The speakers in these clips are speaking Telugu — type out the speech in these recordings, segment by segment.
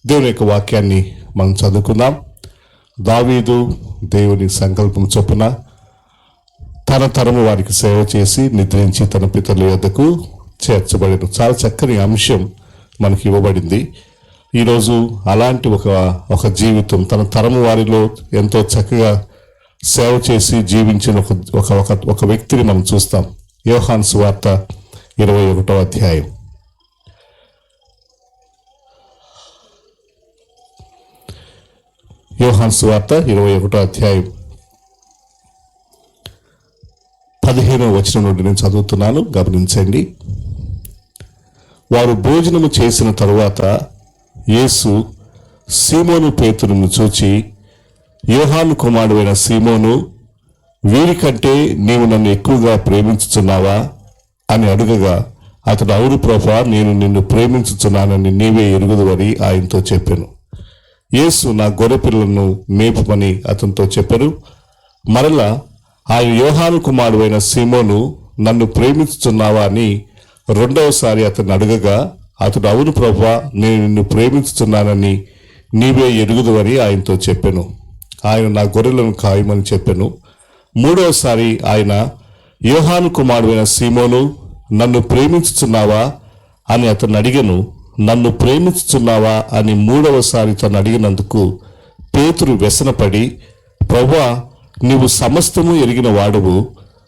దేవుని యొక్క వాక్యాన్ని మనం చదువుకుందాం. దావీదు దేవుని సంకల్పం చొప్పున తన తరము వారికి సేవ చేసి నిద్రించి తన పితరుల యొద్దకు చేర్చబడిన చాలా చక్కని అంశం మనకి ఇవ్వబడింది. ఈరోజు అలాంటి ఒక జీవితం తన తరము వారిలో ఎంతో చక్కగా సేవ చేసి జీవించిన ఒక వ్యక్తిని మనం చూస్తాం. యోహాను సువార్త 21వ అధ్యాయం. యోహాను సువార్త 21వ అధ్యాయం 15వ వచనం నుండి నేను చదువుతున్నాను, గమనించండి. వారు భోజనము చేసిన తరువాత యేసు సీమోను పేతురును చూచి, యోహాను కుమారుడైన సీమోను, వీరికంటే నీవు నన్ను ఎక్కువగా ప్రేమించుచున్నావా అని అడుగగా, అతడు అవును ప్రభువా, నేను నిన్ను ప్రేమించుచున్నానని నీవే ఎరుగుదువని ఆయనతో చెప్పాను. యేసు నా గొర్రెపిల్లలను మేపుమని అతనితో చెప్పారు. మరలా ఆయన యోహాను కుమారుడైన సీమోను, నన్ను ప్రేమించుచున్నావా అని రెండవసారి అతన్ని అడగగా, అతడు అవును ప్రభువా, నేను నిన్ను ప్రేమించుచున్నానని నీవే ఎరుగుదువని ఆయనతో చెప్పాను. ఆయన నా గొర్రెలను కాయమని చెప్పాను. మూడవసారి ఆయన యోహాను కుమారుడైన సీమోను, నన్ను ప్రేమించుచున్నావా అని అతన్ని అడిగను. నన్ను ప్రేమించుచున్నావా అని మూడవసారి తను అడిగినందుకు పేతురు వ్యసనపడి, ప్రభువా, నీవు సమస్తము ఎరిగిన వాడువు,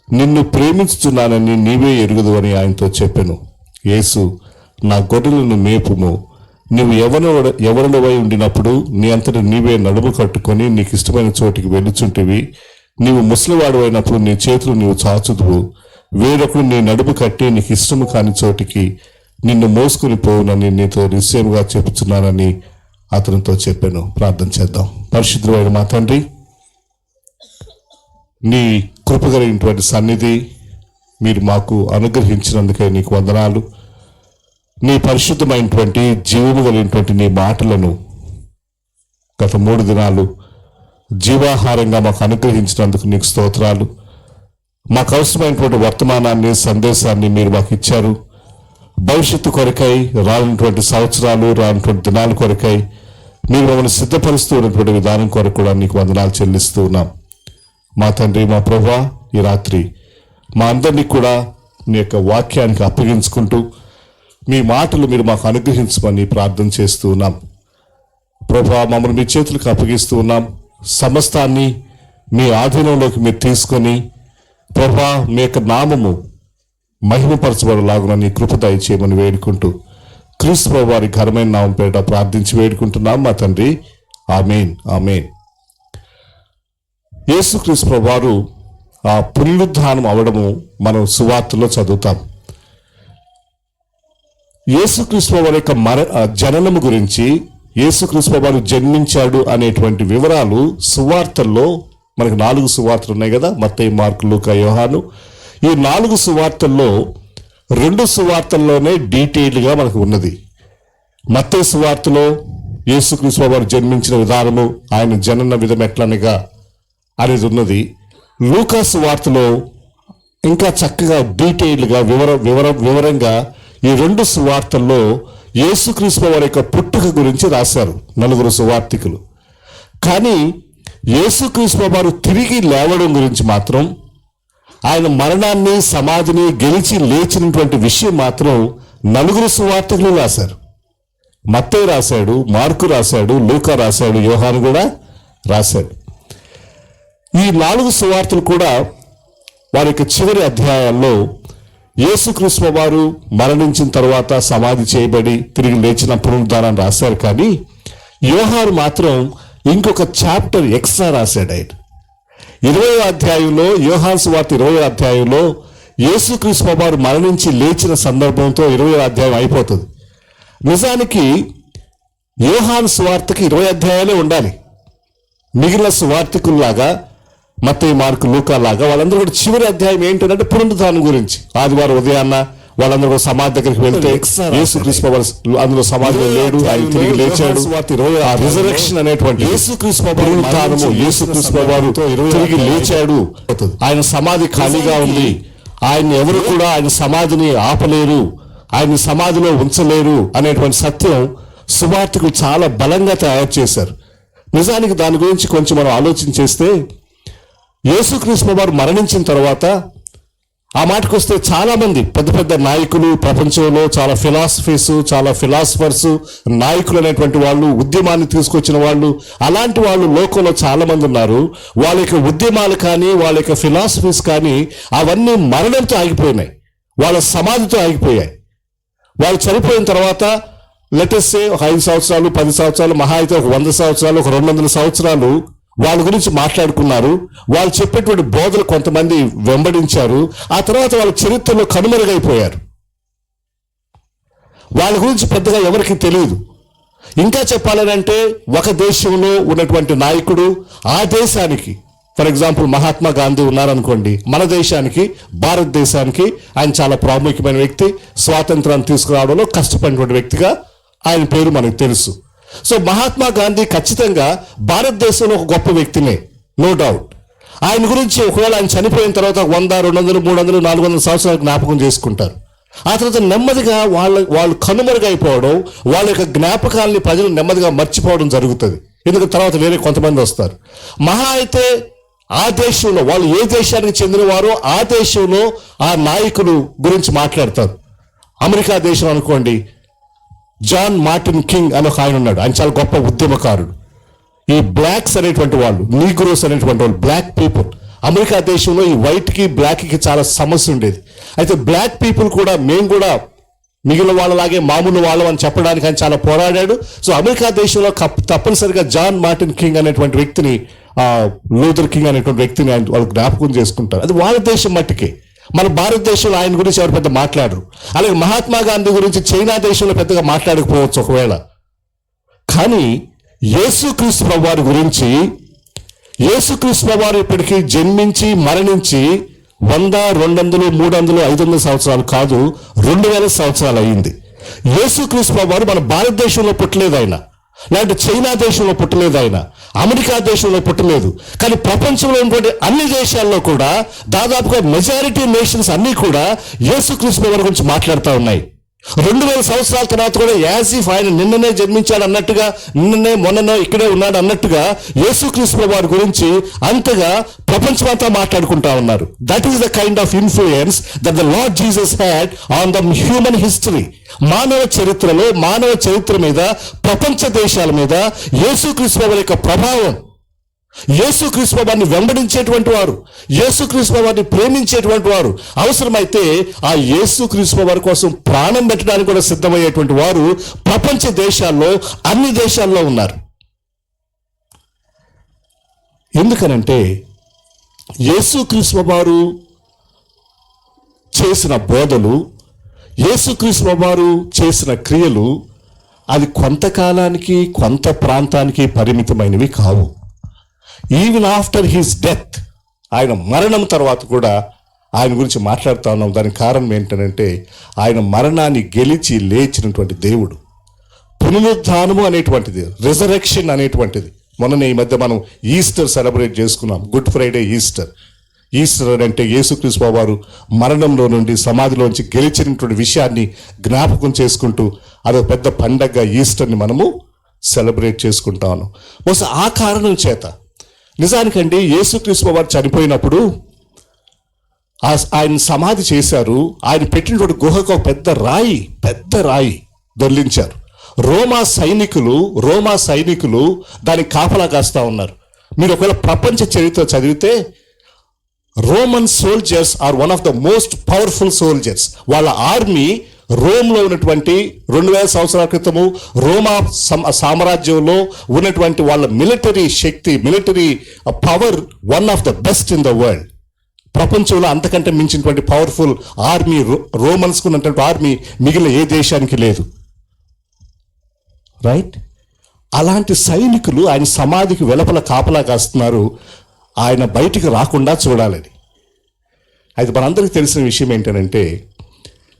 నిన్ను ప్రేమించుచున్నానని నీవే ఎరుగుదు అని ఆయనతో చెప్పాను. యేసు, నా గొర్రెలను మేపుము, నువ్వు ఎవరినవై ఉండినప్పుడు నీ అంతటి నీవే నడుము కట్టుకొని నీకు ఇష్టమైన చోటికి వెళ్ళుచుంటివి. నీవు ముసలివాడు అయినప్పుడు నీ చేతులు నీవు చాచుదువు, వేరొకడు నీ నడుము కట్టి నీకు ఇష్టము కాని చోటికి నిన్ను మోసుకుని పోవునని నీతో నిశ్చయముగా చెప్పుచున్నానని అతనితో చెప్పాను. ప్రార్థన చేద్దాం. పరిశుద్ధుడైన మా తండ్రి, నీ కృపగలిగినటువంటి సన్నిధి మీరు మాకు అనుగ్రహించినందుకే నీకు వందనాలు. నీ పరిశుద్ధమైనటువంటి జీవము కలిగినటువంటి నీ మాటలను గత 3 దినాలు జీవాహారంగా మాకు అనుగ్రహించినందుకు నీకు స్తోత్రాలు. మాకు అవసరమైనటువంటి వర్తమానాన్ని, సందేశాన్ని మీరు మాకు ఇచ్చారు. భవిష్యత్తు కొరకై, రానున్నటువంటి సంవత్సరాలు, రానున్నటువంటి దినాల కొరకై మీరు మమ్మల్ని సిద్ధపరుస్తూ ఉన్నటువంటి విధానం కొరకు కూడా నీకు వందనాలు చెల్లిస్తూ ఉన్నాం. మా తండ్రి, మా ప్రభువా, ఈ రాత్రి మా అందరినీ కూడా నీ యొక్క వాక్యానికి అప్పగించుకుంటూ మీ మాటలు మీరు మాకు అనుగ్రహించమని ప్రార్థన చేస్తూ ఉన్నాం. ప్రభువా, మమ్మల్ని మీ చేతులకు అప్పగిస్తూ ఉన్నాం. సమస్తాన్ని మీ ఆధీనంలోకి మీరు తీసుకొని ప్రభువా, మీ యొక్క నామము మహిమపరచబడలాగున నీ కృప దయచేయమని వేడుకుంటూ క్రీస్తు ప్రభువు వారి ఘనమైన నామం పేరిట ప్రార్థించి వేడుకుంటున్నాం మా తండ్రి. ఆమేన్, ఆమేన్. యేసుక్రీస్తు ప్రభువు వారు ఆ పునరుద్ధానం అవడము మనం సువార్తలో చదువుతాం. యేసుక్రీస్తు వారి యొక్క జననము గురించి, యేసుక్రీస్తు వారు జన్మించాడు అనేటువంటి వివరాలు సువార్తల్లో మనకు 4 సువార్తలు ఉన్నాయి కదా, మత్తయి, మార్కు, లూకా, యోహాను. ఈ 4 సువార్తల్లో 2 సువార్తల్లోనే డీటెయిల్గా మనకు ఉన్నది. మత్తయి సువార్తలో యేసుక్రీస్తు వారు జన్మించిన విధానము, ఆయన జనన విధం ఎట్లనగా అనేది ఉన్నది. లూకా సువార్తలో ఇంకా చక్కగా డీటెయిల్గా వివరంగా ఈ 2 సువార్తల్లో యేసుక్రీస్తు వారి యొక్క పుట్టుక గురించి రాశారు 4 సువార్తికులు. కానీ యేసుక్రీస్తు వారు తిరిగి లేవడం గురించి మాత్రం, ఆయన మరణాన్ని, సమాధిని గెలిచి లేచినటువంటి విషయం మాత్రం 4 సువార్తికులు రాశారు. మత్తయి రాశాడు, మార్కు రాశాడు, లూకా రాశాడు, యోహాను కూడా రాశాడు. ఈ 4 సువార్తలు కూడా వారి యొక్క చివరి అధ్యాయాల్లో యేసుక్రీస్తు వారు మరణించిన తర్వాత సమాధి చేయబడి తిరిగి లేచిన పునరుద్ధానాన్ని రాశారు. కానీ యోహాను మాత్రం ఇంకొక చాప్టర్ ఎక్స్ట్రా రాశాడు. ఆయన 20వ అధ్యాయంలో, యోహాను సువార్త 20వ అధ్యాయంలో యేసుక్రీస్తు వారు మరణించి లేచిన సందర్భంతో 20వ అధ్యాయం అయిపోతుంది. నిజానికి యోహాను సువార్తకి 20 అధ్యాయాలే ఉండాలి. మిగిలిన సువార్తికుల్లాగా మత్తయి, మార్కు, లూకా లాగా వాళ్ళందరూ కూడా చివరి అధ్యాయం ఏంటంటే పునరుద్ధానం గురించి. ఆదివారం ఉదయాన్న వాళ్ళందరూ సమాధి దగ్గరికి వెళ్తే యేసుక్రీస్తు అందులో సమాధిలో లేడు, ఆయన తిరిగి లేచాడు. ఆ రిజరెక్షన్ అనేటువంటి యేసుక్రీస్తు పునరుద్ధానము, యేసుక్రీస్తు వారు తిరిగి లేచాడు, ఆయన సమాధి ఖాళీగా ఉంది, ఆయన ఎవరు కూడా ఆయన సమాధిని ఆపలేరు, ఆయన సమాధిలో ఉంచలేరు అనేటువంటి సత్యం సువార్థికులు చాలా బలంగా తయారు చేశారు. నిజానికి దాని గురించి కొంచెం మనం ఆలోచన చేస్తే, యేసుక్రీస్తు వారు మరణించిన తర్వాత ఆ మాటకు వస్తే చాలామంది పెద్ద పెద్ద నాయకులు, ప్రపంచంలో చాలా ఫిలాసఫర్స్, నాయకులు అనేటువంటి వాళ్ళు, ఉద్యమాన్ని తీసుకొచ్చిన వాళ్ళు, అలాంటి వాళ్ళు లోకంలో చాలామంది ఉన్నారు. వాళ్ళ యొక్క ఉద్యమాలు కానీ, వాళ్ళ యొక్క ఫిలాసఫీస్ కానీ అవన్నీ మరణంతో ఆగిపోయినాయి, వాళ్ళ సమాధితో ఆగిపోయాయి. వాళ్ళు చనిపోయిన తర్వాత లెటెస్ట్ ఒక 5 సంవత్సరాలు, 10 సంవత్సరాలు, మహా అయితే ఒక 100 సంవత్సరాలు, ఒక 200 సంవత్సరాలు వాళ్ళ గురించి మాట్లాడుకున్నారు. వాళ్ళు చెప్పేటువంటి బోధలు కొంతమంది వెంబడించారు. ఆ తర్వాత వాళ్ళ చరిత్రలో కనుమరుగైపోయారు. వాళ్ళ గురించి పెద్దగా ఎవరికి తెలియదు. ఇంకా చెప్పాలంటే, ఒక దేశంలో ఉన్నటువంటి నాయకుడు ఆ దేశానికి, ఫర్ ఎగ్జాంపుల్ మహాత్మా గాంధీ ఉన్నారనుకోండి, మన దేశానికి, భారతదేశానికి ఆయన చాలా ప్రాముఖ్యమైన వ్యక్తి. స్వాతంత్రాన్ని తీసుకురావడంలో కష్టపడినటువంటి వ్యక్తిగా ఆయన పేరు మనకు తెలుసు. సో మహాత్మా గాంధీ ఖచ్చితంగా భారతదేశంలో ఒక గొప్ప వ్యక్తినే, నో డౌట్. ఆయన గురించి ఒకవేళ ఆయన చనిపోయిన తర్వాత 100, 200, 300, 400 సంవత్సరాలు జ్ఞాపకం చేసుకుంటారు. ఆ తర్వాత నెమ్మదిగా వాళ్ళు కనుమరుగైపోవడం, వాళ్ళ యొక్క జ్ఞాపకాలని ప్రజలు నెమ్మదిగా మర్చిపోవడం జరుగుతుంది. ఎందుకంటే తర్వాత వేరే కొంతమంది వస్తారు. మహా అయితే ఆ దేశంలో, వాళ్ళు ఏ దేశానికి చెందినవారో ఆ దేశంలో ఆ నాయకులు గురించి మాట్లాడతారు. అమెరికా దేశం అనుకోండి, జాన్ మార్టిన్ కింగ్ అని ఒక ఆయన ఉన్నాడు. ఆయన చాలా గొప్ప ఉద్యమకారుడు. ఈ బ్లాక్స్ అనేటువంటి వాళ్ళు, నీగ్రోస్ అనేటువంటి వాళ్ళు, బ్లాక్ పీపుల్, అమెరికా దేశంలో ఈ వైట్కి బ్లాక్కి చాలా సమస్య ఉండేది. అయితే బ్లాక్ పీపుల్ కూడా, మేము కూడా మిగిలిన వాళ్ళలాగే మామూలు వాళ్ళం అని చెప్పడానికి ఆయన చాలా పోరాడాడు. సో అమెరికా దేశంలో తప్పనిసరిగా జాన్ మార్టిన్ కింగ్ అనేటువంటి వ్యక్తిని, లూథర్ కింగ్ అనేటువంటి వ్యక్తిని ఆయన వాళ్ళు జ్ఞాపకం చేసుకుంటారు. అది వాళ్ళ దేశం మట్టికే. మన భారతదేశంలో ఆయన గురించి ఎవరు పెద్ద మాట్లాడరు. అలాగే మహాత్మా గాంధీ గురించి చైనా దేశంలో పెద్దగా మాట్లాడకపోవచ్చు ఒకవేళ. కానీ యేసుక్రీస్తు ప్రభువారి గురించి, యేసుక్రీస్తు ప్రభువారు ఇప్పటికీ జన్మించి మరణించి 100, 200, 300, 500 సంవత్సరాలు కాదు, 2000 సంవత్సరాలు అయ్యింది. యేసుక్రీస్తు ప్రభువారు మన భారతదేశంలో పుట్టలేదు ఆయన, లేదంటే చైనా దేశంలో పుట్టలేదు ఆయన, అమెరికా దేశంలో పుట్టలేదు. కానీ ప్రపంచంలో ఉన్నటువంటి అన్ని దేశాల్లో కూడా దాదాపుగా మెజారిటీ నేషన్స్ అన్నీ కూడా యేసుక్రీస్తు ప్రభువారి గురించి మాట్లాడుతూ ఉన్నాయి. 2000 సంవత్సరాల తర్వాత కూడా యాజ్ ఇఫ్ ఆయన నిన్ననే జన్మించాడు అన్నట్టుగా, నిన్ననే మొన్ననే ఇక్కడే ఉన్నాడు అన్నట్టుగా యేసుక్రీస్తు ప్రభువారి గురించి అంతగా ప్రపంచమంతా మాట్లాడుకుంటా ఉన్నారు. That is the kind of influence that the lord Jesus had on the human history. మానవ చరిత్రలో, మానవ చరిత్ర మీద, ప్రపంచ దేశాల మీద యేసుక్రీస్తు ప్రభువారి యొక్క ప్రభావం, యేసుక్రీస్తు ప్రభువారిని వెంబడించేటువంటి వారు, యేసుక్రీస్తు ప్రభువారిని ప్రేమించేటువంటి వారు, అవసరమైతే ఆ యేసుక్రీస్తు ప్రభువారి కోసం ప్రాణం పెట్టడానికి కూడా సిద్ధమయ్యేటువంటి వారు ప్రపంచ దేశాల్లో, అన్ని దేశాల్లో ఉన్నారు. ఎందుకనంటే యేసుక్రీస్తు ప్రభువారు చేసిన బోధలు, యేసుక్రీస్తు ప్రభువారు చేసిన క్రియలు అది కొంతకాలానికి, కొంత ప్రాంతానికి పరిమితమైనవి కావు. ఈవెన్ ఆఫ్టర్ హిస్ డెత్, ఆయన మరణం తర్వాత కూడా ఆయన గురించి మాట్లాడుతూ ఉన్నాం. దానికి కారణం ఏంటంటే ఆయన మరణాన్ని గెలిచి లేచినటువంటి దేవుడు. పునరుద్ధానము అనేటువంటిది, రిజరెక్షన్ అనేటువంటిది. మొన్ననే ఈ మధ్య మనం ఈస్టర్ సెలబ్రేట్ చేసుకున్నాం, గుడ్ ఫ్రైడే, ఈస్టర్. ఈస్టర్ అంటే యేసుక్రీస్తు ప్రభువారు మరణంలో నుండి, సమాధిలోంచి గెలిచినటువంటి విషయాన్ని జ్ఞాపకం చేసుకుంటూ అదొక పెద్ద పండగ ఈస్టర్ని మనము సెలబ్రేట్ చేసుకుంటా ఉన్నాం. బహుశా ఆ కారణం చేత నిజానికండి యేసుక్రీస్తు ప్రభువారు చనిపోయినప్పుడు ఆయన సమాధి చేశారు. ఆయన పెట్టినటువంటి గుహకు ఒక పెద్ద రాయి దొర్లించారు. రోమా సైనికులు దానికి కాపలా కాస్తా ఉన్నారు. మీరు ఒకవేళ ప్రపంచ చరిత్ర చదివితే Roman soldiers are one of the most powerful soldiers. వాళ్ళ ఆర్మీ రోమ్లో ఉన్నటువంటి 2000 సంవత్సరాల క్రితము రోమా సామ్రాజ్యంలో ఉన్నటువంటి వాళ్ళ మిలిటరీ శక్తి, military power one of the best in the world. ప్రపంచంలో అంతకంటే మించినటువంటి పవర్ఫుల్ ఆర్మీ, రోమన్స్కు ఉన్నటువంటి ఆర్మీ మిగిలిన ఏ దేశానికి లేదు. రైట్? అలాంటి సైనికులు ఆయన సమాధికి వెలుపల కాపలా కాస్తున్నారు, ఆయన బయటికి రాకుండా చూడాలని. అయితే మనందరికీ తెలిసిన విషయం ఏంటంటే,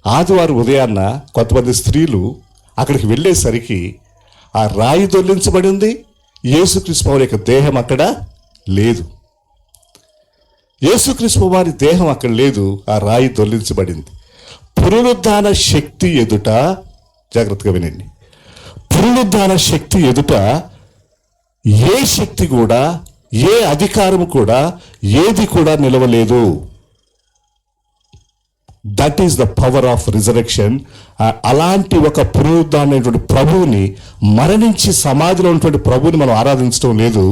ఆదివారం ఉదయాన్న కొంతమంది స్త్రీలు అక్కడికి వెళ్ళేసరికి ఆ రాయి దొర్లించబడి ఉంది, యేసుక్రీస్తు వారి యొక్క దేహం అక్కడ లేదు. యేసుక్రీస్తు వారి దేహం అక్కడ లేదు, ఆ రాయి దొర్లించబడింది. పునరుద్ధాన శక్తి ఎదుట, జాగ్రత్తగా వినండి, పునరుద్ధాన శక్తి ఎదుట ఏ శక్తి కూడా, ఏ అధికారం కూడా, ఏది కూడా నిలవలేదు. That is the power of resurrection. అలాంటి ఒక పునరుద్ధానమైనటువంటి ప్రభువుని, మరణించి సమాధిలో ఉన్నటువంటి ప్రభువుని మనం ఆరాధించడం లేదు.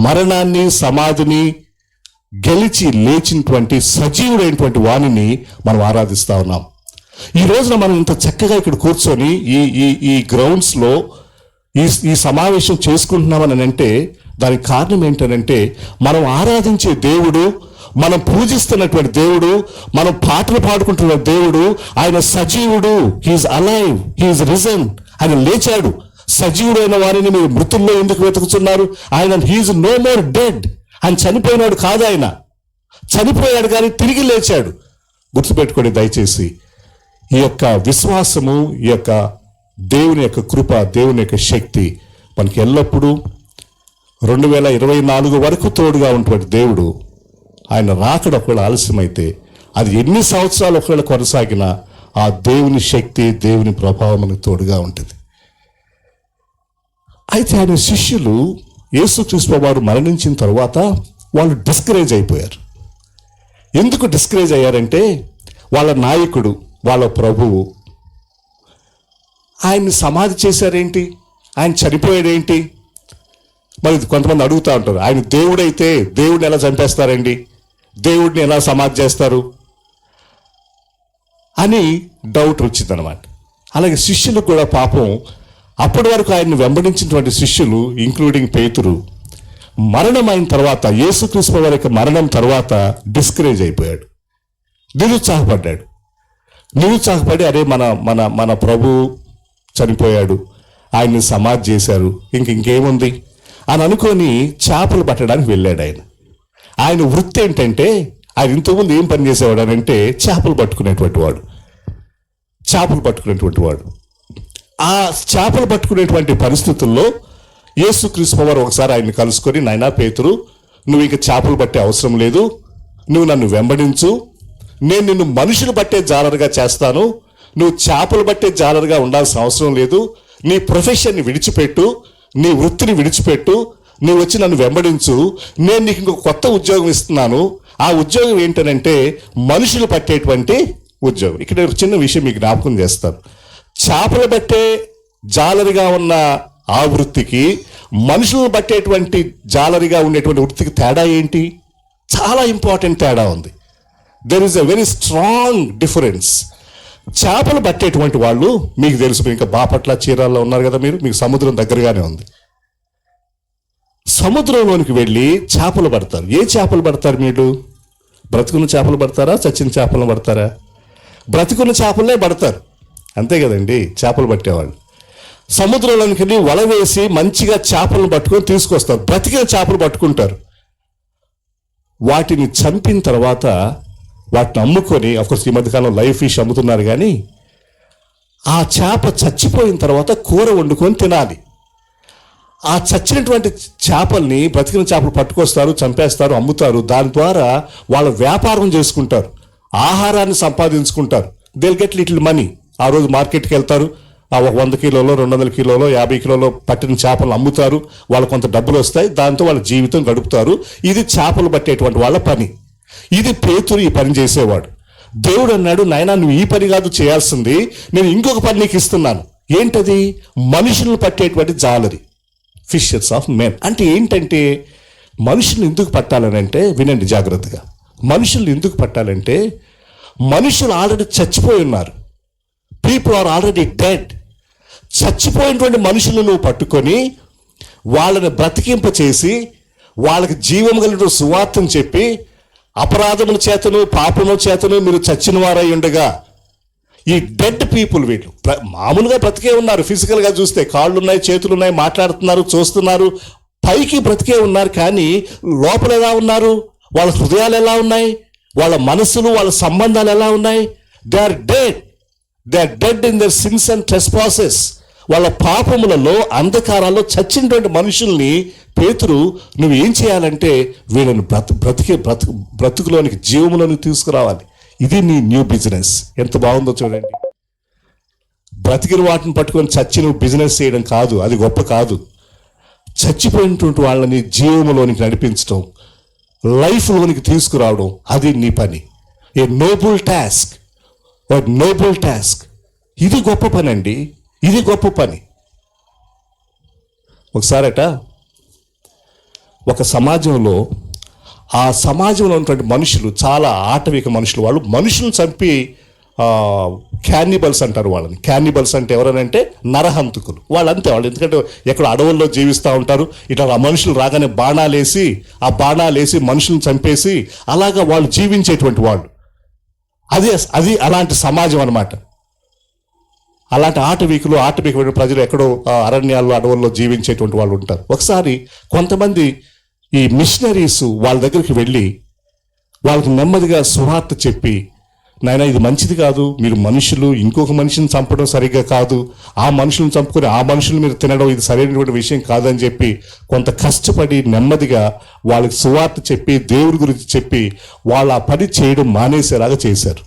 మరణాన్ని, సమాధిని గెలిచి లేచినటువంటి సజీవుడైనటువంటి వాణిని మనం ఆరాధిస్తా ఉన్నాం. ఈ రోజున మనం ఇంత చక్కగా ఇక్కడ కూర్చొని ఈ గ్రౌండ్స్లో ఈ సమావేశం చేసుకుంటున్నామని అంటే దానికి కారణం ఏంటనంటే, మనం ఆరాధించే దేవుడు, మనం పూజిస్తున్నటువంటి దేవుడు, మనం పాటలు పాడుకుంటున్న దేవుడు, ఆయన సజీవుడు. He's alive, he's risen. ఆయన లేచాడు. సజీవుడైన వారిని మీరు మృతుల్లో ఎందుకు వెతుకుతున్నారు? ఆయన హీఈస్ నో మోర్ డెడ్. ఆయన చనిపోయినాడు కాదు, ఆయన చనిపోయాడు కానీ తిరిగి లేచాడు. గుర్తుపెట్టుకోండి దయచేసి. ఈ యొక్క విశ్వాసము, ఈ యొక్క దేవుని యొక్క కృప, దేవుని యొక్క శక్తి మనకి ఎల్లప్పుడూ 2024 వరకు తోడుగా ఉన్నటువంటి దేవుడు. ఆయన రాకడ ఒకవేళ ఆలస్యమైతే, అది ఎన్ని సంవత్సరాలు ఒకవేళ కొనసాగినా, ఆ దేవుని శక్తి, దేవుని ప్రభావం మనకు తోడుగా ఉంటుంది. అయితే ఆయన శిష్యులు యేసుక్రీస్తు వారు మరణించిన తర్వాత వాళ్ళు డిస్కరేజ్ అయిపోయారు. ఎందుకు డిస్కరేజ్ అయ్యారంటే, వాళ్ళ నాయకుడు, వాళ్ళ ప్రభువు ఆయన్ని సమాధి చేశారేంటి, ఆయన చనిపోయాడేంటి? మరి కొంతమంది అడుగుతూ ఉంటారు, ఆయన దేవుడైతే దేవుడిని ఎలా చంపేస్తారండి, దేవుడిని ఎలా సమాధి చేస్తారు అని డౌట్ వచ్చిందనమాట. అలాగే శిష్యులకు కూడా పాపం, అప్పటి వరకు ఆయన్ని వెంబడించినటువంటి శిష్యులు, ఇంక్లూడింగ్ పేతురు, మరణం అయిన తర్వాత, యేసుక్రీస్తు వారి యొక్క మరణం తర్వాత డిస్కరేజ్ అయిపోయాడు, నిరుత్సాహపడి అరే మన మన మన ప్రభు చనిపోయాడు, ఆయన్ని సమాధి చేశారు, ఇంకేముంది అని అనుకొని చేపలు పట్టడానికి వెళ్ళాడు. ఆయన వృత్తి ఏంటంటే, ఆయన ఇంతకుముందు ఏం పని చేసేవాడు అని అంటే చేపలు పట్టుకునేటువంటి వాడు. ఆ చేపలు పట్టుకునేటువంటి పరిస్థితుల్లో యేసుక్రీస్తు వారు ఒకసారి ఆయన్ని కలుసుకొని, నాయనా పేతురు, నువ్వు ఇంక చేపలు పట్టే అవసరం లేదు, నువ్వు నన్ను వెంబడించు, నేను నిన్ను మనుషులు పట్టే జాలరుగా చేస్తాను, నువ్వు చేపలు పట్టే జాలరుగా ఉండాల్సిన అవసరం లేదు, నీ ప్రొఫెషన్ని విడిచిపెట్టు, నీ వృత్తిని విడిచిపెట్టు, నువ్వు వచ్చి నన్ను వెంబడించు, నేను నీకు ఇంకొక కొత్త ఉద్యోగం ఇస్తున్నాను. ఆ ఉద్యోగం ఏంటనంటే మనుషులు పట్టేటువంటి ఉద్యోగం. ఇక్కడ ఒక చిన్న విషయం మీకు జ్ఞాపకం చేస్తాను. చేపలు పట్టే జాలరిగా ఉన్న ఆ వృత్తికి, మనుషులను పట్టేటువంటి జాలరిగా ఉండేటువంటి వృత్తికి తేడా ఏంటి? చాలా ఇంపార్టెంట్ తేడా ఉంది. There is a very strong difference. చేపలు పట్టేటువంటి వాళ్ళు, మీకు తెలుసు, ఇంకా బాపట్ల, చీరాల్లో ఉన్నారు కదా మీరు, మీకు సముద్రం దగ్గరగానే ఉంది. సముద్రంలోనికి వెళ్ళి చేపలు పడతారు. ఏ చేపలు పడతారు మీరు? బ్రతుకున్న చేపలు పడతారా, చచ్చిన చేపలను పడతారా? బ్రతుకున్న చేపలనే పడతారు, అంతే కదండి. చేపలు పట్టేవాళ్ళు సముద్రంలోనికి వెళ్ళి వల వేసి మంచిగా చేపలను పట్టుకొని తీసుకొస్తారు. బ్రతికిన చేపలు పట్టుకుంటారు. వాటిని చంపిన తర్వాత వాటిని అమ్ముకొని, అఫ్కోర్స్ ఈ మధ్యకాలంలో లైవ్ ఫిష్ అమ్ముతున్నారు, కానీ ఆ చేప చచ్చిపోయిన తర్వాత కూర వండుకొని తినాలి. ఆ చచ్చినటువంటి చేపల్ని, బ్రతికిన చేపలు పట్టుకొస్తారు, చంపేస్తారు, అమ్ముతారు. దాని ద్వారా వాళ్ళ వ్యాపారం చేసుకుంటారు, ఆహారాన్ని సంపాదించుకుంటారు. They'll get little money. ఆ రోజు మార్కెట్కి వెళ్తారు, ఆ 100 కిలోలో, 200 కిలోలో, 50 కిలోలో పట్టిన చేపలు అమ్ముతారు, వాళ్ళకు కొంత డబ్బులు వస్తాయి, దాంతో వాళ్ళ జీవితం గడుపుతారు. ఇది చేపలు పట్టేటువంటి వాళ్ళ పని. ఇది పేతురు ఈ పని చేసేవాడు. దేవుడు అన్నాడు, నాయనా నువ్వు ఈ పని కాదు చేయాల్సింది, నేను ఇంకొక పని నీకు ఇస్తున్నాను. ఏంటది? మనుషులను పట్టేటువంటి జాలరి, ఫిషర్స్ ఆఫ్ మెన్. అంటే ఏంటంటే, మనుషులు ఎందుకు పట్టాలని అంటే, వినండి జాగ్రత్తగా, మనుషులు ఎందుకు పట్టాలంటే, మనుషులు ఆల్రెడీ చచ్చిపోయి ఉన్నారు. People are already dead. చచ్చిపోయినటువంటి మనుషులను నువ్వు పట్టుకొని వాళ్ళని బ్రతికింప చేసి, వాళ్ళకి జీవం కలిగిన సువార్తను చెప్పి, అపరాధముల చేతను, పాపముల చేతను మీరు చచ్చిన వారై ఉండగా, ఈ డెడ్ పీపుల్, వీళ్ళు మామూలుగా బ్రతికే ఉన్నారు. ఫిజికల్గా చూస్తే కాళ్ళు ఉన్నాయి, చేతులు ఉన్నాయి, మాట్లాడుతున్నారు, చూస్తున్నారు, పైకి బ్రతికే ఉన్నారు. కానీ లోపల ఎలా ఉన్నారు? వాళ్ళ హృదయాలు ఎలా ఉన్నాయి? వాళ్ళ మనసులు, వాళ్ళ సంబంధాలు ఎలా ఉన్నాయి? They are dead in their sins and trespasses. వాళ్ళ పాపములలో, అంధకారాల్లో చచ్చినటువంటి మనుషుల్ని పేతురు నువ్వు ఏం చేయాలంటే, వీళ్ళని బ్రతుకులోనికి, జీవములోనికి తీసుకురావాలి. ఇది నీ న్యూ బిజినెస్. ఎంత బాగుందో చూడండి. బ్రతికిన వాటిని పట్టుకొని చచ్చి నువ్వు బిజినెస్ చేయడం కాదు, అది గొప్ప కాదు. చచ్చిపోయినటువంటి వాళ్ళని జీవంలోనికి నడిపించడం, లైఫ్లోనికి తీసుకురావడం, అది నీ పని. ఏ నోబుల్ టాస్క్, ఇది గొప్ప పని అండి, ఇది గొప్ప పని. ఒకసారట ఒక సమాజంలో, ఆ సమాజంలో ఉన్నటువంటి మనుషులు చాలా ఆటవిక మనుషులు. వాళ్ళు మనుషులను చంపి క్యానిబల్స్ అంటారు వాళ్ళని. క్యానిబల్స్ అంటే ఎవరనంటే నరహంతకులు. వాళ్ళు అంతే, వాళ్ళు ఎందుకంటే ఎక్కడ అడవుల్లో జీవిస్తూ ఉంటారు. ఇట్లా ఆ మనుషులు రాగానే ఆ బాణాలేసి మనుషులను చంపేసి అలాగా వాళ్ళు జీవించేటువంటి వాళ్ళు. అది అలాంటి సమాజం అన్నమాట. అలాంటి ఆటవికమైన ప్రజలు ఎక్కడో అరణ్యాల్లో అడవుల్లో జీవించేటువంటి వాళ్ళు ఉంటారు. ఒకసారి కొంతమంది ఈ మిషనరీస్ వాళ్ళ దగ్గరికి వెళ్ళి వాళ్ళకి నెమ్మదిగా సువార్త చెప్పి, నాయన ఇది మంచిది కాదు, మీరు మనుషులు ఇంకొక మనిషిని చంపడం సరిగ్గా కాదు, ఆ మనుషులను చంపుకొని ఆ మనుషులు మీరు తినడం ఇది సరైనటువంటి విషయం కాదని చెప్పి కొంత కష్టపడి నెమ్మదిగా వాళ్ళకి సువార్త చెప్పి దేవుడి గురించి చెప్పి వాళ్ళు ఆ పని చేయడం మానేసేలాగా చేశారు.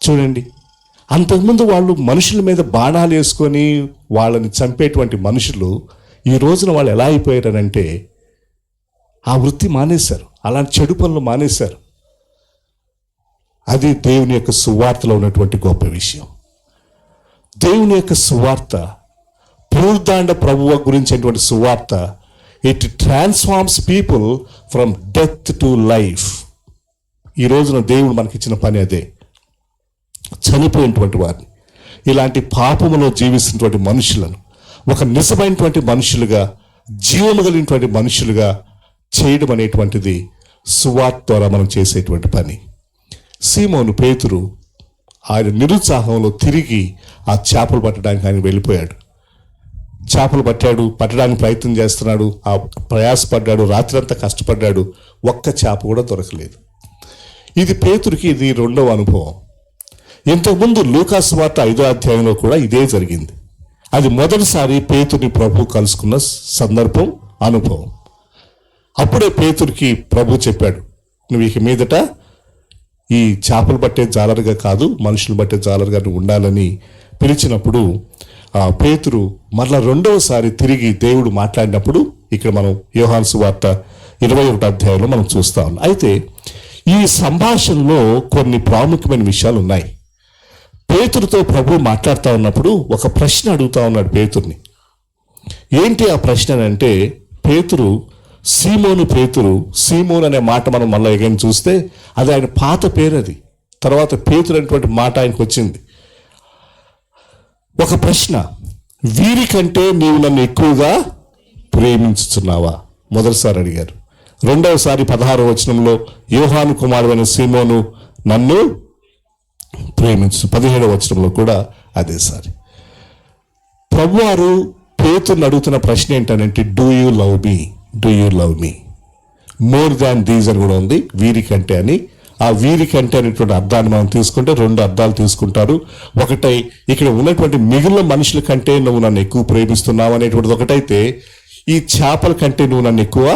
చూడండి, అంతకుముందు వాళ్ళు మనుషుల మీద బాణాలు వేసుకొని వాళ్ళని చంపేటువంటి మనుషులు ఈ రోజున వాళ్ళు ఎలా అయిపోయారనంటే ఆ వృత్తి మానేశారు, అలాంటి చెడు పనులు మానేశారు. అది దేవుని యొక్క సువార్తలో ఉన్నటువంటి గొప్ప విషయం. దేవుని యొక్క సువార్త, పునరుద్ధాన ప్రభువు గురించినటువంటి సువార్త, it transforms people from death to life. ఈ రోజున దేవుడు మనకిచ్చిన పని అదే. చనిపోయినటువంటి వారిని, ఇలాంటి పాపములో జీవిస్తున్నటువంటి మనుషులను ఒక నిజమైనటువంటి మనుషులుగా, జీవము కలిగినటువంటి మనుషులుగా చేయడం అనేటువంటిది సువార్త ద్వారా మనం చేసేటువంటి పని. సీమోను పేతురు ఆయన నిరుత్సాహంలో తిరిగి ఆ చేపలు పట్టడానికి ఆయన వెళ్ళిపోయాడు. చేపలు పట్టడానికి ప్రయత్నం చేస్తున్నాడు, ఆ ప్రయాసపడ్డాడు, రాత్రంతా కష్టపడ్డాడు, ఒక్క చేప కూడా దొరకలేదు. ఇది పేతురికి ఇది రెండవ అనుభవం. ఇంతకుముందు లూకా సువార్త 5వ అధ్యాయంలో కూడా ఇదే జరిగింది. అది మొదటిసారి పేతుని ప్రభు కలుసుకున్న సందర్భం, అనుభవం. అప్పుడే పేతురికి ప్రభు చెప్పాడు, నువ్వు ఇక మీదట ఈ చేపలు పట్టే జాలరుగా కాదు, మనుషులు పట్టే జాలరుగా నువ్వు ఉండాలని పిలిచినప్పుడు ఆ పేతురు మరలా రెండవసారి తిరిగి దేవుడు మాట్లాడినప్పుడు ఇక్కడ మనం యోహాను సువార్త 21వ అధ్యాయంలో మనం చూస్తా ఉన్నాం. అయితే ఈ సంభాషణలో కొన్ని ప్రాముఖ్యమైన విషయాలు ఉన్నాయి. పేతురుతో ప్రభు మాట్లాడుతూ ఉన్నప్పుడు ఒక ప్రశ్న అడుగుతా ఉన్నాడు పేతుర్ని. ఏంటి ఆ ప్రశ్న అంటే, సీమోను అనే మాట మనం మళ్ళీ ఎగైన్ చూస్తే అది ఆయన పాత పేరు. అది తర్వాత పేతురు అనేటువంటి మాట ఆయనకు వచ్చింది. ఒక ప్రశ్న, వీరికంటే నీవు నన్ను ఎక్కువగా ప్రేమించుచున్నావా? మొదటిసారి అడిగారు. రెండవసారి 16వ వచనంలో యోహాను కుమారుడైన సీమోను నన్ను ప్రేమించు. 17వ వచనంలో కూడా అదేసారి ప్రభువారు పేతురుని అడుగుతున్న ప్రశ్న ఏంటంటే, do you love me more than these అని కూడా ఉంది, వీరికంటే అని. ఆ వీరికంటే అనేటువంటి అర్థాన్ని మనం తీసుకుంటే 2 అర్థాలు తీసుకుంటారు. ఒకటై ఇక్కడ ఉన్నటువంటి మిగిలిన మనుషుల కంటే నువ్వు నన్ను ఎక్కువ ప్రేమిస్తున్నావు అనేటువంటిది ఒకటైతే, ఈ చేపల కంటే నువ్వు నన్ను ఎక్కువ